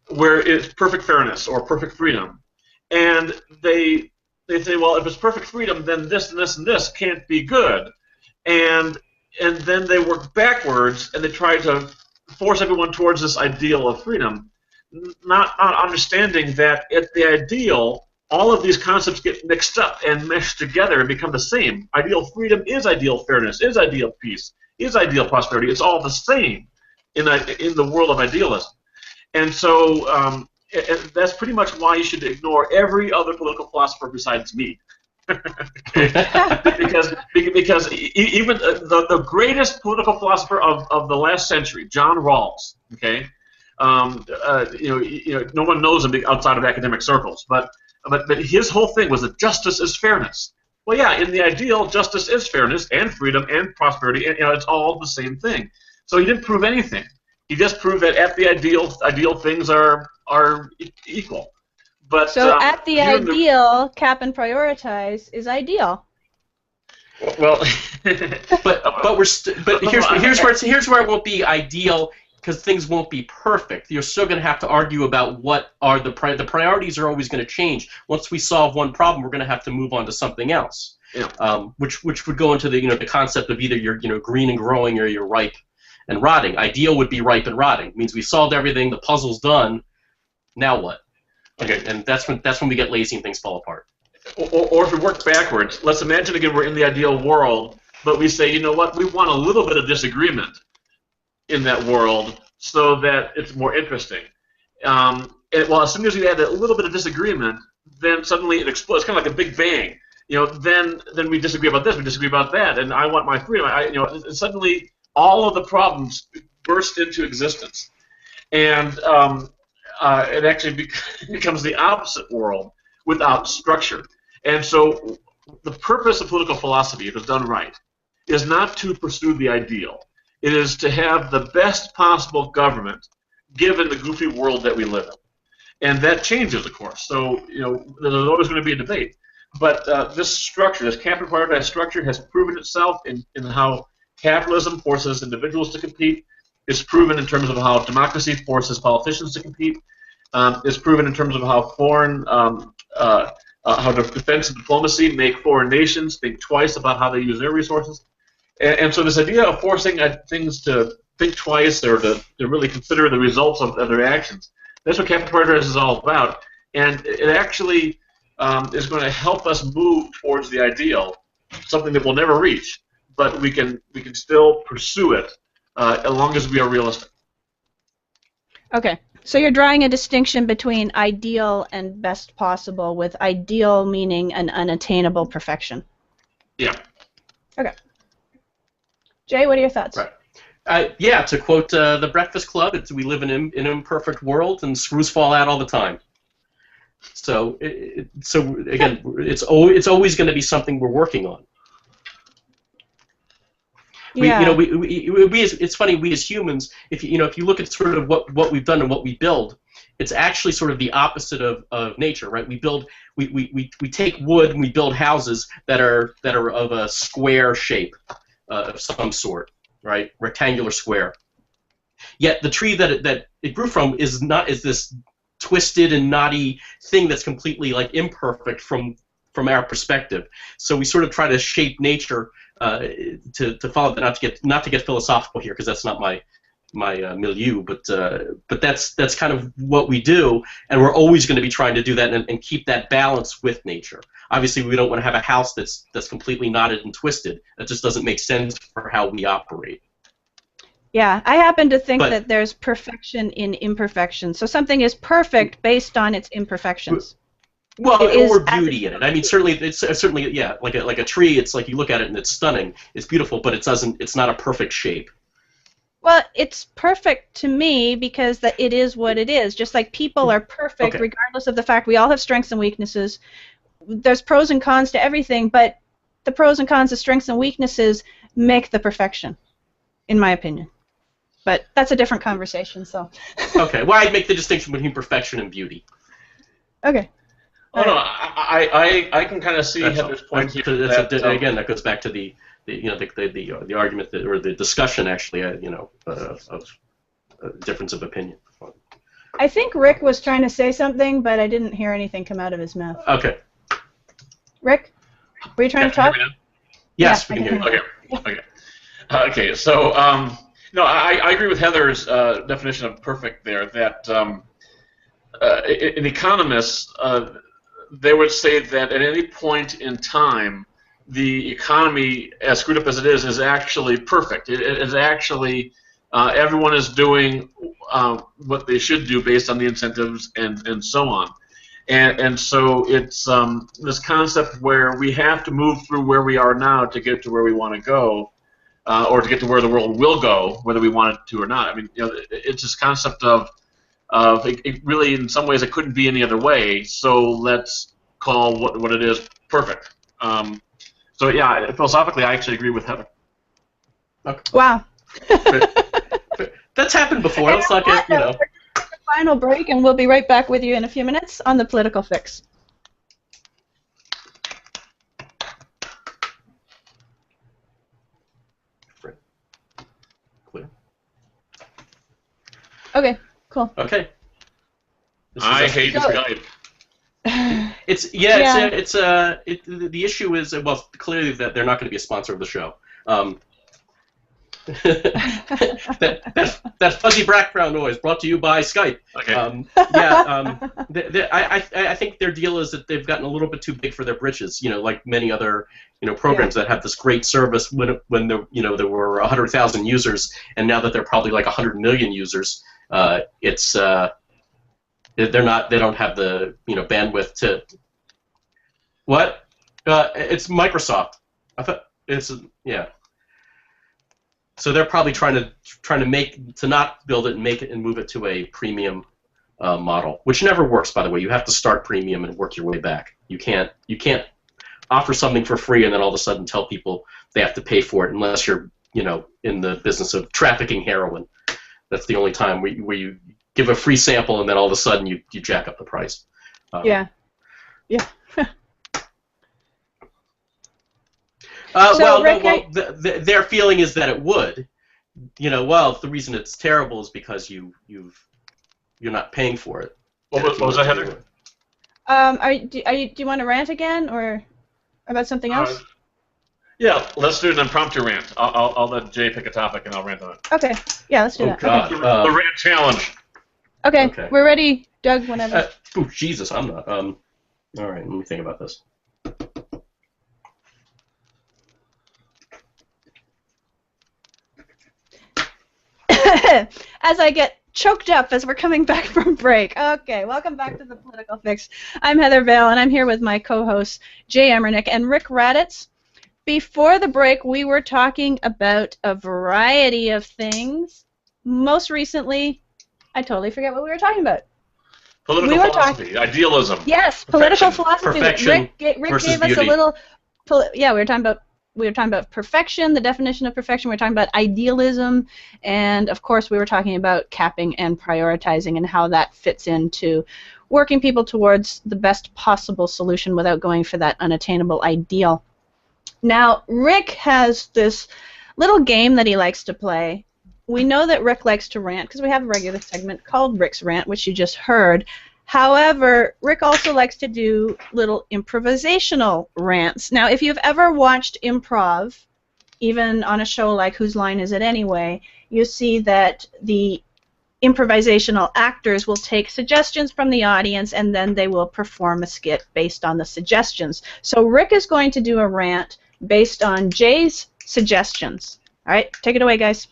[SPEAKER 3] where it's perfect fairness or perfect freedom, and they say, well, if it's perfect freedom, then this and this and this can't be good, and then they work backwards and they try to force everyone towards this ideal of freedom, not understanding that at the ideal, all of these concepts get mixed up and meshed together and become the same. Ideal freedom is ideal fairness, is ideal peace, is ideal prosperity. It's all the same in the world of idealism. And so and that's pretty much why you should ignore every other political philosopher besides me. because even the greatest political philosopher of the last century, John Rawls, okay, no one knows him outside of academic circles, but his whole thing was that justice is fairness. Well, yeah, in the ideal, justice is fairness and freedom and prosperity, and it's all the same thing. So he didn't prove anything. He just proved that at the ideal things are equal. But,
[SPEAKER 1] so at the ideal, cap and prioritize is ideal.
[SPEAKER 3] Well,
[SPEAKER 2] but here's where it won't be ideal, because things won't be perfect. You're still going to have to argue about what are the priorities are always going to change. Once we solve one problem, we're going to have to move on to something else. Yeah. Which would go into the concept of either you're green and growing or you're ripe and rotting. Ideal would be ripe and rotting. It means we solved everything, the puzzle's done. Now what? Okay, and that's when we get lazy and things fall apart.
[SPEAKER 3] Or if we work backwards, let's imagine again we're in the ideal world, but we say, you know what, we want a little bit of disagreement in that world so that it's more interesting. As soon as you add a little bit of disagreement, then suddenly it explodes. It's kind of like a big bang. Then we disagree about this, we disagree about that, and I want my freedom. And suddenly all of the problems burst into existence, and it actually becomes the opposite world without structure. And so the purpose of political philosophy, if it's done right, is not to pursue the ideal. It is to have the best possible government given the goofy world that we live in. And that changes, of course. So, there's always going to be a debate. But this structure, this cap and prioritize structure, has proven itself in how capitalism forces individuals to compete, It's proven in terms of how democracy forces politicians to compete. It's proven in terms of how how defense and diplomacy make foreign nations think twice about how they use their resources. And so this idea of forcing things to think twice or to really consider the results of their actions, that's what capital prioritization is all about. And it actually is going to help us move towards the ideal, something that we'll never reach, but we can still pursue it as long as we are realistic.
[SPEAKER 1] Okay. So you're drawing a distinction between ideal and best possible, with ideal meaning an unattainable perfection.
[SPEAKER 3] Yeah.
[SPEAKER 1] Okay. Jay, what are your thoughts?
[SPEAKER 2] Right. Yeah, to quote The Breakfast Club, we live in an imperfect world, and screws fall out all the time. So, again, it's always going to be something we're working on.
[SPEAKER 1] Yeah.
[SPEAKER 2] It's funny. We as humans, if you look at sort of what we've done and what we build, it's actually sort of the opposite of nature, right? We take wood and we build houses that are of a square shape of some sort, right? Rectangular square. Yet the tree that it grew from is this twisted and knotty thing that's completely like imperfect from our perspective. So we sort of try to shape nature to follow that. Not to get philosophical here, because that's not my milieu, but that's kind of what we do, and we're always going to be trying to do that and keep that balance with nature. Obviously, we don't want to have a house that's completely knotted and twisted. That just doesn't make sense for how we operate.
[SPEAKER 1] Yeah, I happen to think that there's perfection in imperfection. So something is perfect based on its imperfections.
[SPEAKER 2] Well, or beauty in it. I mean, certainly, yeah. Like a tree, it's like you look at it and it's stunning, it's beautiful, but it's not a perfect shape.
[SPEAKER 1] Well, it's perfect to me because it is what it is. Just like people are perfect, regardless of the fact we all have strengths and weaknesses. There's pros and cons to everything, but the pros and cons of strengths and weaknesses make the perfection, in my opinion. But that's a different conversation. So.
[SPEAKER 2] Okay. Well, I'd make the distinction between perfection and beauty.
[SPEAKER 1] Okay.
[SPEAKER 3] Oh, no, I can kind of see Heather's point here.
[SPEAKER 2] Again, that goes back to the argument or the discussion actually, of difference of opinion.
[SPEAKER 1] I think Rick was trying to say something, but I didn't hear anything come out of his mouth.
[SPEAKER 2] Okay.
[SPEAKER 1] Rick, were you trying to talk?
[SPEAKER 2] Yes, we can hear you.
[SPEAKER 3] Okay. So, no, I agree with Heather's definition of perfect there. That an economist, they would say that at any point in time, the economy, as screwed up as it is actually perfect. It is actually everyone is doing what they should do based on the incentives and so on. And so it's this concept where we have to move through where we are now to get to where we want to go, or to get to where the world will go, whether we want it to or not. I mean, it's this concept of it really, in some ways, it couldn't be any other way. So let's call what it is perfect. So yeah, philosophically, I actually agree with Heather.
[SPEAKER 2] Okay.
[SPEAKER 1] Wow.
[SPEAKER 2] That's happened before. Let's not get
[SPEAKER 1] Final break, and we'll be right back with you in a few minutes on the Political Fix.
[SPEAKER 2] Clear.
[SPEAKER 1] Okay. Cool.
[SPEAKER 2] Okay.
[SPEAKER 3] I hate Skype.
[SPEAKER 2] The issue is, well, clearly that they're not going to be a sponsor of the show. that fuzzy background noise brought to you by Skype.
[SPEAKER 3] Okay.
[SPEAKER 2] I think their deal is that they've gotten a little bit too big for their britches. Like many other programs that have this great service when there were 100,000 users, and now that they're probably like 100 million users, they don't have the bandwidth to. What? It's Microsoft. I thought it's yeah. So they're probably trying to not build it and make it and move it to a premium model, which never works, by the way. You have to start premium and work your way back. You can't offer something for free and then all of a sudden tell people they have to pay for it unless you're in the business of trafficking heroin. That's the only time where you give a free sample and then all of a sudden you jack up the price.
[SPEAKER 1] Yeah.
[SPEAKER 2] Their feeling is that it would, well, the reason it's terrible is because you're not paying for it.
[SPEAKER 3] What was that, Heather?
[SPEAKER 1] Do you want to rant again, or about something else?
[SPEAKER 3] Yeah, let's do an impromptu rant. I'll let Jay pick a topic and I'll rant on it.
[SPEAKER 1] Okay. Yeah, let's do that.
[SPEAKER 2] God.
[SPEAKER 1] Okay.
[SPEAKER 3] The rant challenge.
[SPEAKER 1] Okay, we're ready, Doug. Whenever.
[SPEAKER 2] Jesus, I'm not. All right, let me think about this.
[SPEAKER 1] As I get choked up as we're coming back from break. Okay, welcome back to the Political Fix. I'm Heather Vale, and I'm here with my co-hosts Jay Amernick and Rick Raddatz. Before the break, we were talking about a variety of things. Most recently, I totally forget what we were talking about.
[SPEAKER 3] Political philosophy, idealism.
[SPEAKER 1] Yes, political philosophy.
[SPEAKER 2] Perfection
[SPEAKER 1] Rick gave us
[SPEAKER 2] beauty.
[SPEAKER 1] a little. Yeah, we were talking about perfection, the definition of perfection. We were talking about idealism, and of course, we were talking about capping and prioritizing and how that fits into working people towards the best possible solution without going for that unattainable ideal. Now, Rick has this little game that he likes to play. We know that Rick likes to rant because we have a regular segment called Rick's Rant, which you just heard. However, Rick also likes to do little improvisational rants. Now, if you've ever watched improv, even on a show like Whose Line Is It Anyway, you see that the improvisational actors will take suggestions from the audience and then they will perform a skit based on the suggestions. So Rick is going to do a rant based on Jay's suggestions. All right, take it away, guys.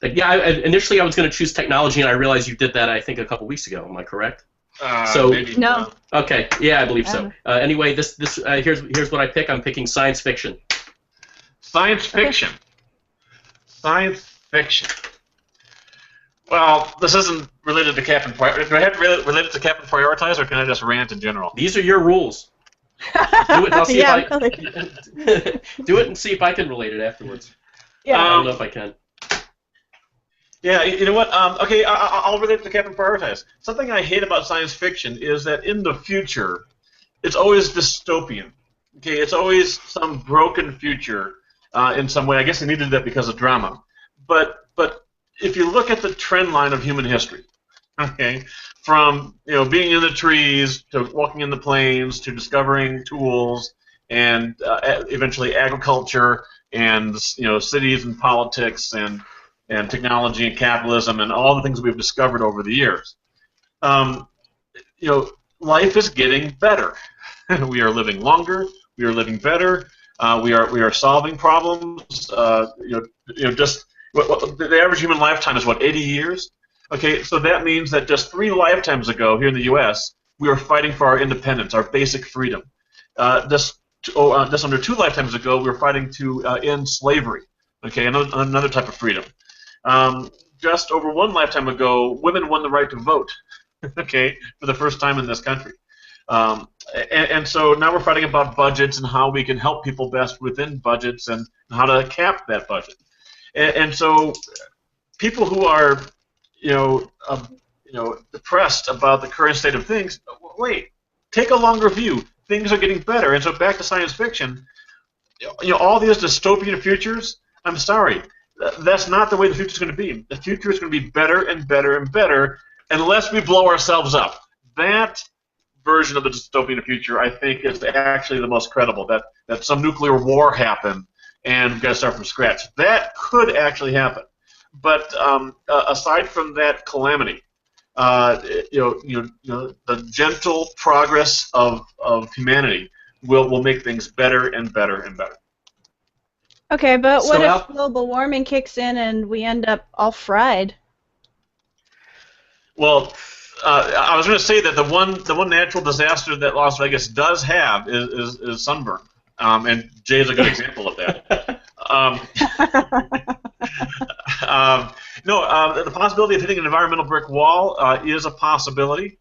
[SPEAKER 2] Yeah, initially I was going to choose technology, and I realized you did that, I think, a couple weeks ago. Am I correct?
[SPEAKER 3] Maybe.
[SPEAKER 1] No.
[SPEAKER 2] Okay. Yeah, I believe so. Anyway, here's what I pick. I'm picking science fiction.
[SPEAKER 3] Science fiction. Okay. Science fiction. Well, this isn't related to cap and prioritize. Do I have to relate it to cap and prioritize, or can I just rant in general?
[SPEAKER 2] These are your rules. Do it, and I'll see
[SPEAKER 1] yeah,
[SPEAKER 2] if I do it and see if I can relate it afterwards.
[SPEAKER 1] Yeah.
[SPEAKER 2] I don't know if I can.
[SPEAKER 3] Yeah, you know what? Okay, I'll relate it to cap and prioritize. Something I hate about science fiction is that in the future, it's always dystopian. Okay, it's always some broken future in some way. I guess they needed that because of drama. But if you look at the trend line of human history, okay, from being in the trees to walking in the plains to discovering tools and eventually agriculture and cities and politics and technology and capitalism and all the things we've discovered over the years, life is getting better. We are living longer. We are living better. We are solving problems. Just the average human lifetime is 80 years. Okay, so that means that just 3 lifetimes ago here in the U.S. we were fighting for our independence, our basic freedom. Just under 2 lifetimes ago we were fighting to end slavery. Okay, another type of freedom. Just over 1 lifetime ago, women won the right to vote, okay, for the first time in this country. And so now we're fighting about budgets and how we can help people best within budgets and how to cap that budget. And so people who are, depressed about the current state of things, wait, take a longer view. Things are getting better. And so back to science fiction, all these dystopian futures, I'm sorry, that's not the way the future is going to be. The future is going to be better and better and better unless we blow ourselves up. That version of the dystopian future, I think, is actually the most credible, that some nuclear war happened and we've got to start from scratch. That could actually happen. But aside from that calamity, the gentle progress of humanity will make things better and better and better.
[SPEAKER 1] Okay, but what if global warming kicks in and we end up all fried?
[SPEAKER 3] Well, I was going to say that the one natural disaster that Las Vegas does have is sunburn, and Jay is a good example of that. The possibility of hitting an environmental brick wall is a possibility,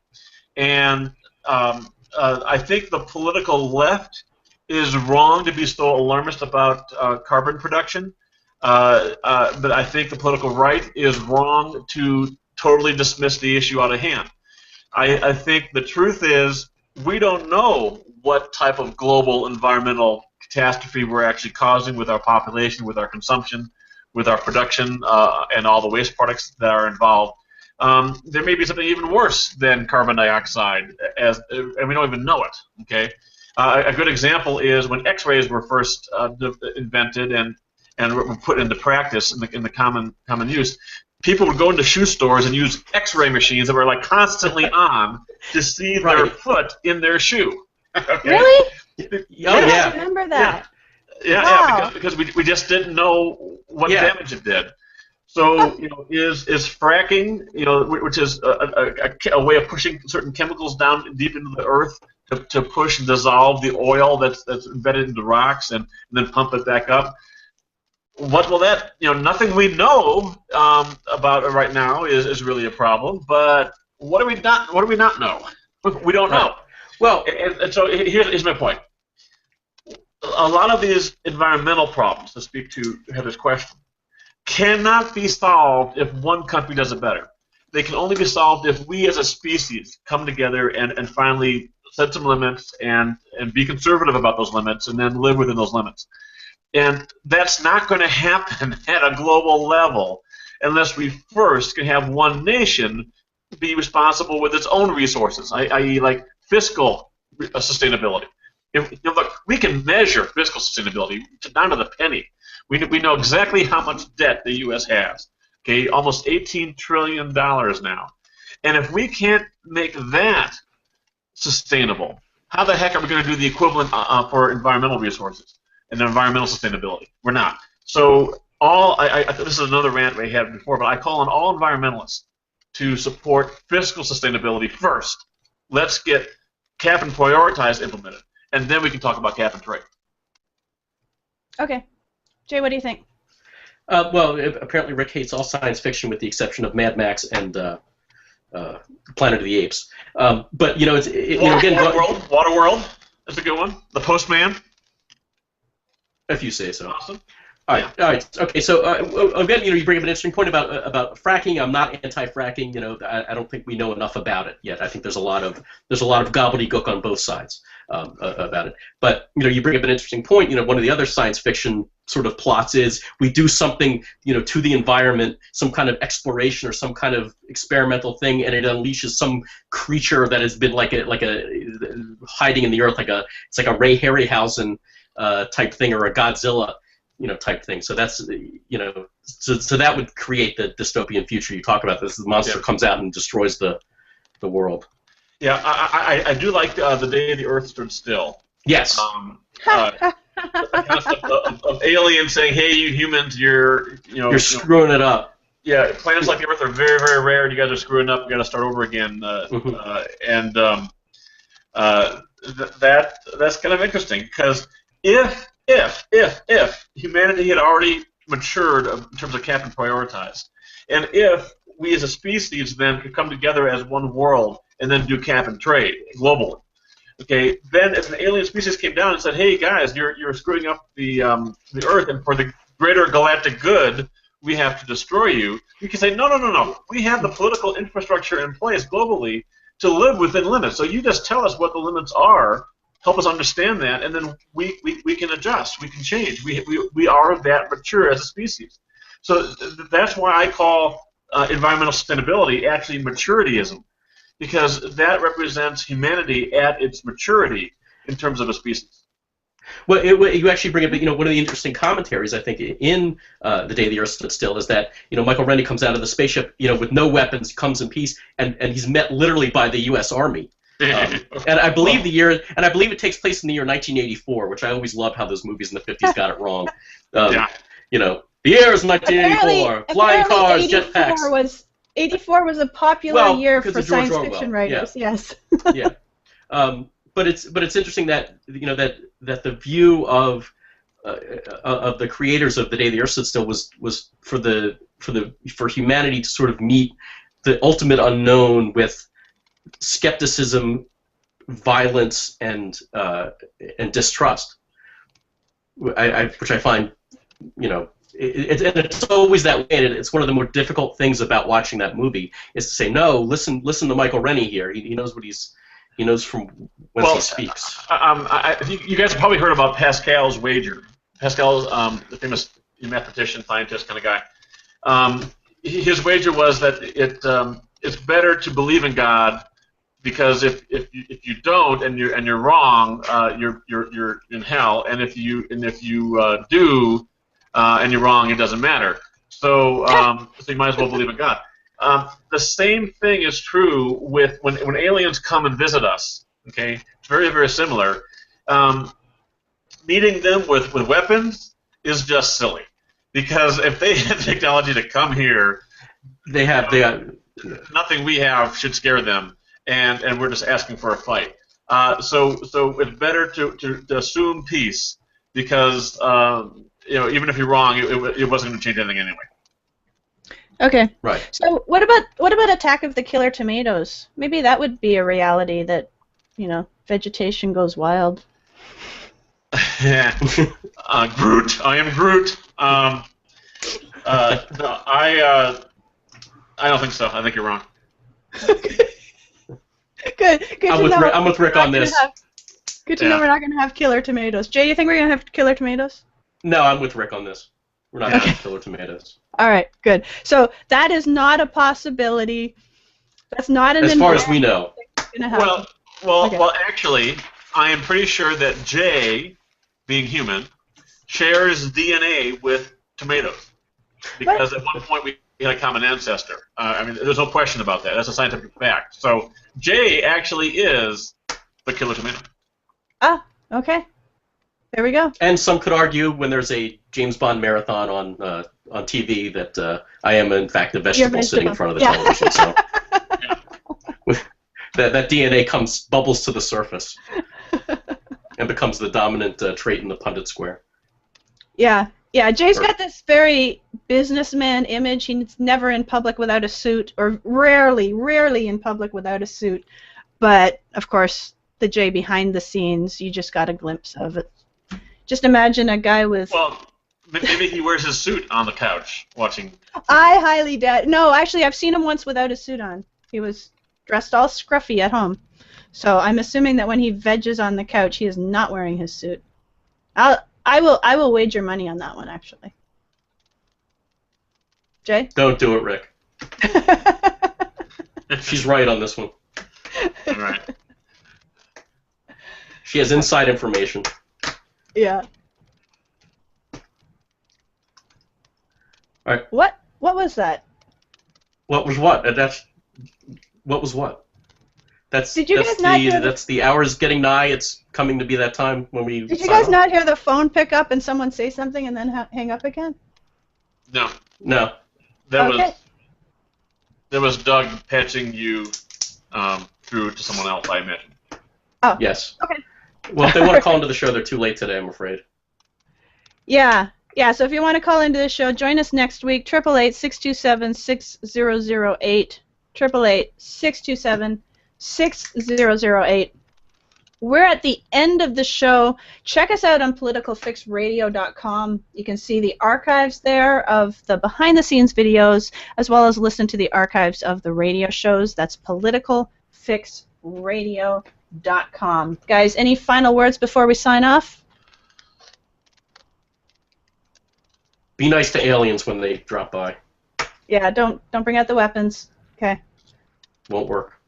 [SPEAKER 3] and I think the political left is wrong to be so alarmist about carbon production, but I think the political right is wrong to totally dismiss the issue out of hand. I think the truth is we don't know what type of global environmental catastrophe we're actually causing with our population, with our consumption. with our production and all the waste products that are involved, there may be something even worse than carbon dioxide, and we don't even know it. Okay, a good example is when X-rays were first invented and were put into practice in the common use. People would go into shoe stores and use X-ray machines that were like constantly on to see their foot in their shoe. Okay?
[SPEAKER 1] Really?
[SPEAKER 2] Yeah.
[SPEAKER 1] I remember that.
[SPEAKER 3] Yeah,
[SPEAKER 1] Wow.
[SPEAKER 3] because we just didn't know what damage it did. So, is fracking, which is a way of pushing certain chemicals down deep into the earth to push and dissolve the oil that's embedded into rocks and then pump it back up. What will that? Nothing we know about it right now is really a problem. But what do we not know? We don't know. Well, and so here's my point. A lot of these environmental problems, to speak to Heather's question, cannot be solved if one country does it better. They can only be solved if we as a species come together and finally set some limits and be conservative about those limits and then live within those limits. And that's not going to happen at a global level unless we first can have one nation be responsible with its own resources, i.e. like fiscal sustainability. Look, we can measure fiscal sustainability down to the penny. We know exactly how much debt the U.S. has. Okay, almost $18 trillion now. And if we can't make that sustainable, how the heck are we going to do the equivalent for environmental resources and environmental sustainability? We're not. So this is another rant we had before, but I call on all environmentalists to support fiscal sustainability first. Let's get cap and prioritize implemented, and then we can talk about cap and trade.
[SPEAKER 1] Okay. Jay, what do you think?
[SPEAKER 2] Well, apparently Rick hates all science fiction with the exception of Mad Max and Planet of the Apes. But
[SPEAKER 3] Waterworld is a good one. The Postman.
[SPEAKER 2] If you say so.
[SPEAKER 3] Awesome.
[SPEAKER 2] All right. Okay. So again, you bring up an interesting point about fracking. I'm not anti-fracking. I don't think we know enough about it yet. I think there's a lot of gobbledygook on both sides about it. But you bring up an interesting point. One of the other science fiction sort of plots is we do something to the environment, some kind of exploration or some kind of experimental thing, and it unleashes some creature that has been like a hiding in the earth, it's like a Ray Harryhausen type thing or a Godzilla type thing. So that's so that would create the dystopian future you talk about. This the monster comes out and destroys the world. Yeah,
[SPEAKER 3] I do like the day the Earth stood still.
[SPEAKER 2] Yes.
[SPEAKER 3] Kind of stuff of aliens saying, "Hey, you humans, you're
[SPEAKER 2] screwing it up."
[SPEAKER 3] Yeah, planets like the Earth are very, very rare, and you guys are screwing up. You got to start over again. That's kind of interesting because if humanity had already matured in terms of cap and prioritize, and if we as a species then could come together as one world and then do cap and trade globally, okay, then if an alien species came down and said, "Hey guys, you're screwing up the Earth, and for the greater galactic good, we have to destroy you," we can say, no. We have the political infrastructure in place globally to live within limits. So you just tell us what the limits are, help us understand that, and then we can adjust, we can change. We are that mature as a species. So that's why I call environmental sustainability actually maturityism, because that represents humanity at its maturity in terms of a species.
[SPEAKER 2] Well, you actually bring up, one of the interesting commentaries, I think, in The Day the Earth Stood Still is that, Michael Rennie comes out of the spaceship, with no weapons, comes in peace, and he's met literally by the U.S. Army. And I believe it takes place in the year 1984, which I always love how those movies in the 50s got it wrong. The year is 1984, flying cars, jetpacks.
[SPEAKER 1] 84 was a popular year for science
[SPEAKER 2] Orwell.
[SPEAKER 1] fiction writers. Yeah. Yes.
[SPEAKER 2] Yeah. But it's interesting that that the view of the creators of The Day the Earth Stood Still was for humanity to sort of meet the ultimate unknown with skepticism, violence, and distrust. Which I find, it's always that way, and it's one of the more difficult things about watching that movie is to say, no, listen to Michael Rennie here. He knows what he knows from whence he speaks.
[SPEAKER 3] I think you guys have probably heard about Pascal's wager. Pascal's the famous mathematician, scientist kind of guy. His wager was that it's better to believe in God, because if you don't and you're wrong, you're in hell, and if you do and you're wrong, it doesn't matter. So so you might as well believe in God. The same thing is true with when aliens come and visit us. Okay, it's very, very similar. Meeting them with weapons is just silly, because if they had technology to come here,
[SPEAKER 2] they have
[SPEAKER 3] nothing we have should scare them, and we're just asking for a fight. So it's better to assume peace, because even if you're wrong, it wasn't going to change anything anyway.
[SPEAKER 1] Okay.
[SPEAKER 2] Right.
[SPEAKER 1] So what about Attack of the Killer Tomatoes? Maybe that would be a reality that, vegetation goes wild.
[SPEAKER 3] Yeah. Groot. I am Groot. No, I don't think so. I think you're wrong.
[SPEAKER 1] Good.
[SPEAKER 2] I'm with Rick on this.
[SPEAKER 1] Good to know we're not going to have killer tomatoes. Jay, you think we're going to have killer tomatoes?
[SPEAKER 2] No, I'm with Rick on this. We're not going to have killer tomatoes.
[SPEAKER 1] All right, good. So that is not a possibility. That's not an.
[SPEAKER 2] As far as we know.
[SPEAKER 3] Well, actually, I am pretty sure that Jay, being human, shares DNA with tomatoes, because at one point we had a common ancestor. There's no question about that. That's a scientific fact. So Jay actually is the killer tomato.
[SPEAKER 1] Ah, okay. There we go.
[SPEAKER 2] And some could argue, when there's a James Bond marathon on TV, that I am in fact a vegetable sitting in front of the television. So that DNA bubbles to the surface and becomes the dominant trait in the pundit square.
[SPEAKER 1] Yeah. Jay's got this very businessman image. He's never in public without a suit, or rarely in public without a suit. But of course, the Jay behind the scenes, you just got a glimpse of it. Just imagine a guy with...
[SPEAKER 3] Well, maybe he wears his suit on the couch watching...
[SPEAKER 1] I highly doubt... No, actually, I've seen him once without a suit on. He was dressed all scruffy at home. So I'm assuming that when he veggies on the couch, he is not wearing his suit. I will wager money on that one, actually. Jay?
[SPEAKER 2] Don't do it, Rick. She's right on this one.
[SPEAKER 3] All right.
[SPEAKER 2] She has inside information.
[SPEAKER 1] Yeah.
[SPEAKER 2] All right.
[SPEAKER 1] What was that?
[SPEAKER 2] What was what? What was what? That's the hours getting nigh. It's coming to be that time when we.
[SPEAKER 1] Did you guys not hear the phone pick up and someone say something and then hang up again?
[SPEAKER 3] No.
[SPEAKER 1] That
[SPEAKER 3] was Doug patching you through to someone else, I imagine.
[SPEAKER 1] Oh.
[SPEAKER 2] Yes.
[SPEAKER 1] Okay.
[SPEAKER 2] Well, if they want to call into the show, they're too late today, I'm afraid.
[SPEAKER 1] Yeah. So if you want to call into the show, join us next week. 888-627-6008. 888-627-6008. We're at the end of the show. Check us out on politicalfixradio.com. You can see the archives there of the behind-the-scenes videos, as well as listen to the archives of the radio shows. That's politicalfixradio.com. Guys, any final words before we sign off?
[SPEAKER 2] Be nice to aliens when they drop by.
[SPEAKER 1] Yeah, don't bring out the weapons. Okay.
[SPEAKER 2] Won't work.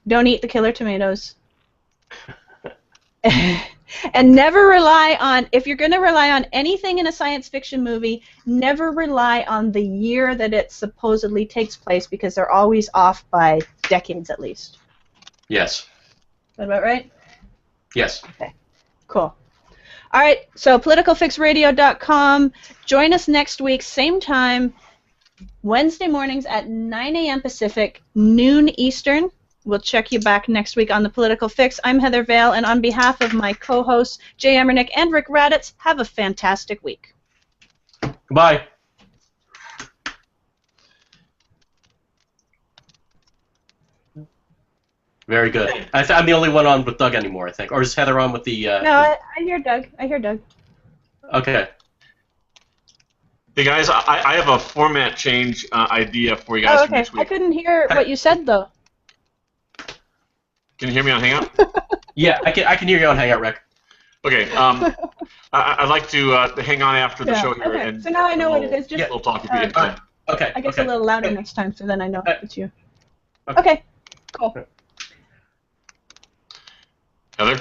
[SPEAKER 1] Don't eat the killer tomatoes. And never rely on, if you're going to rely on anything in a science fiction movie, never rely on the year that it supposedly takes place, because they're always off by decades at least.
[SPEAKER 2] Yes.
[SPEAKER 1] Is that about right?
[SPEAKER 2] Yes.
[SPEAKER 1] Okay. Cool. All right, so politicalfixradio.com. Join us next week, same time, Wednesday mornings at 9 a.m. Pacific, noon Eastern. We'll check you back next week on The Political Fix. I'm Heather Vale, and on behalf of my co-hosts, Jay Amernick and Rick Raddatz, have a fantastic week.
[SPEAKER 2] Goodbye. Very good. I'm the only one on with Doug anymore, I think. Or is Heather on with the...
[SPEAKER 1] No, I hear Doug.
[SPEAKER 2] Okay.
[SPEAKER 3] Hey, guys, I have a format change idea for you guys for next week.
[SPEAKER 1] I couldn't hear what you said, though.
[SPEAKER 3] Can you hear me on Hangout?
[SPEAKER 2] Yeah, I can hear you on Hangout, Rick.
[SPEAKER 3] Okay. I'd like to hang on after the show here.
[SPEAKER 1] Okay.
[SPEAKER 3] And
[SPEAKER 1] so now I know what it is. Just
[SPEAKER 3] we'll talk to you.
[SPEAKER 2] Okay.
[SPEAKER 1] I guess a little louder next time, so then I know it's you.
[SPEAKER 2] Okay.
[SPEAKER 1] Okay. Cool.
[SPEAKER 3] Heather?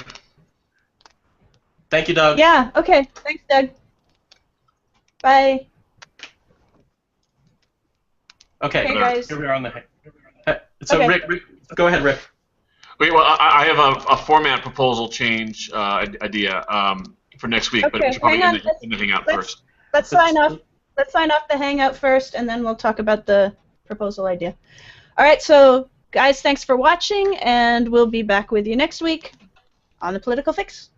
[SPEAKER 2] Thank you, Doug.
[SPEAKER 1] Yeah. Okay. Thanks, Doug. Bye.
[SPEAKER 2] Okay.
[SPEAKER 1] Hey, guys.
[SPEAKER 2] Here we are on the. So
[SPEAKER 1] Okay.
[SPEAKER 2] Rick, go ahead, Rick.
[SPEAKER 3] Wait, well, I have a format proposal change idea for next week, but we should probably end the hangout first.
[SPEAKER 1] Let's sign off. Let's sign off the hangout first, and then we'll talk about the proposal idea. All right. So, guys, thanks for watching, and we'll be back with you next week on the Political Fix.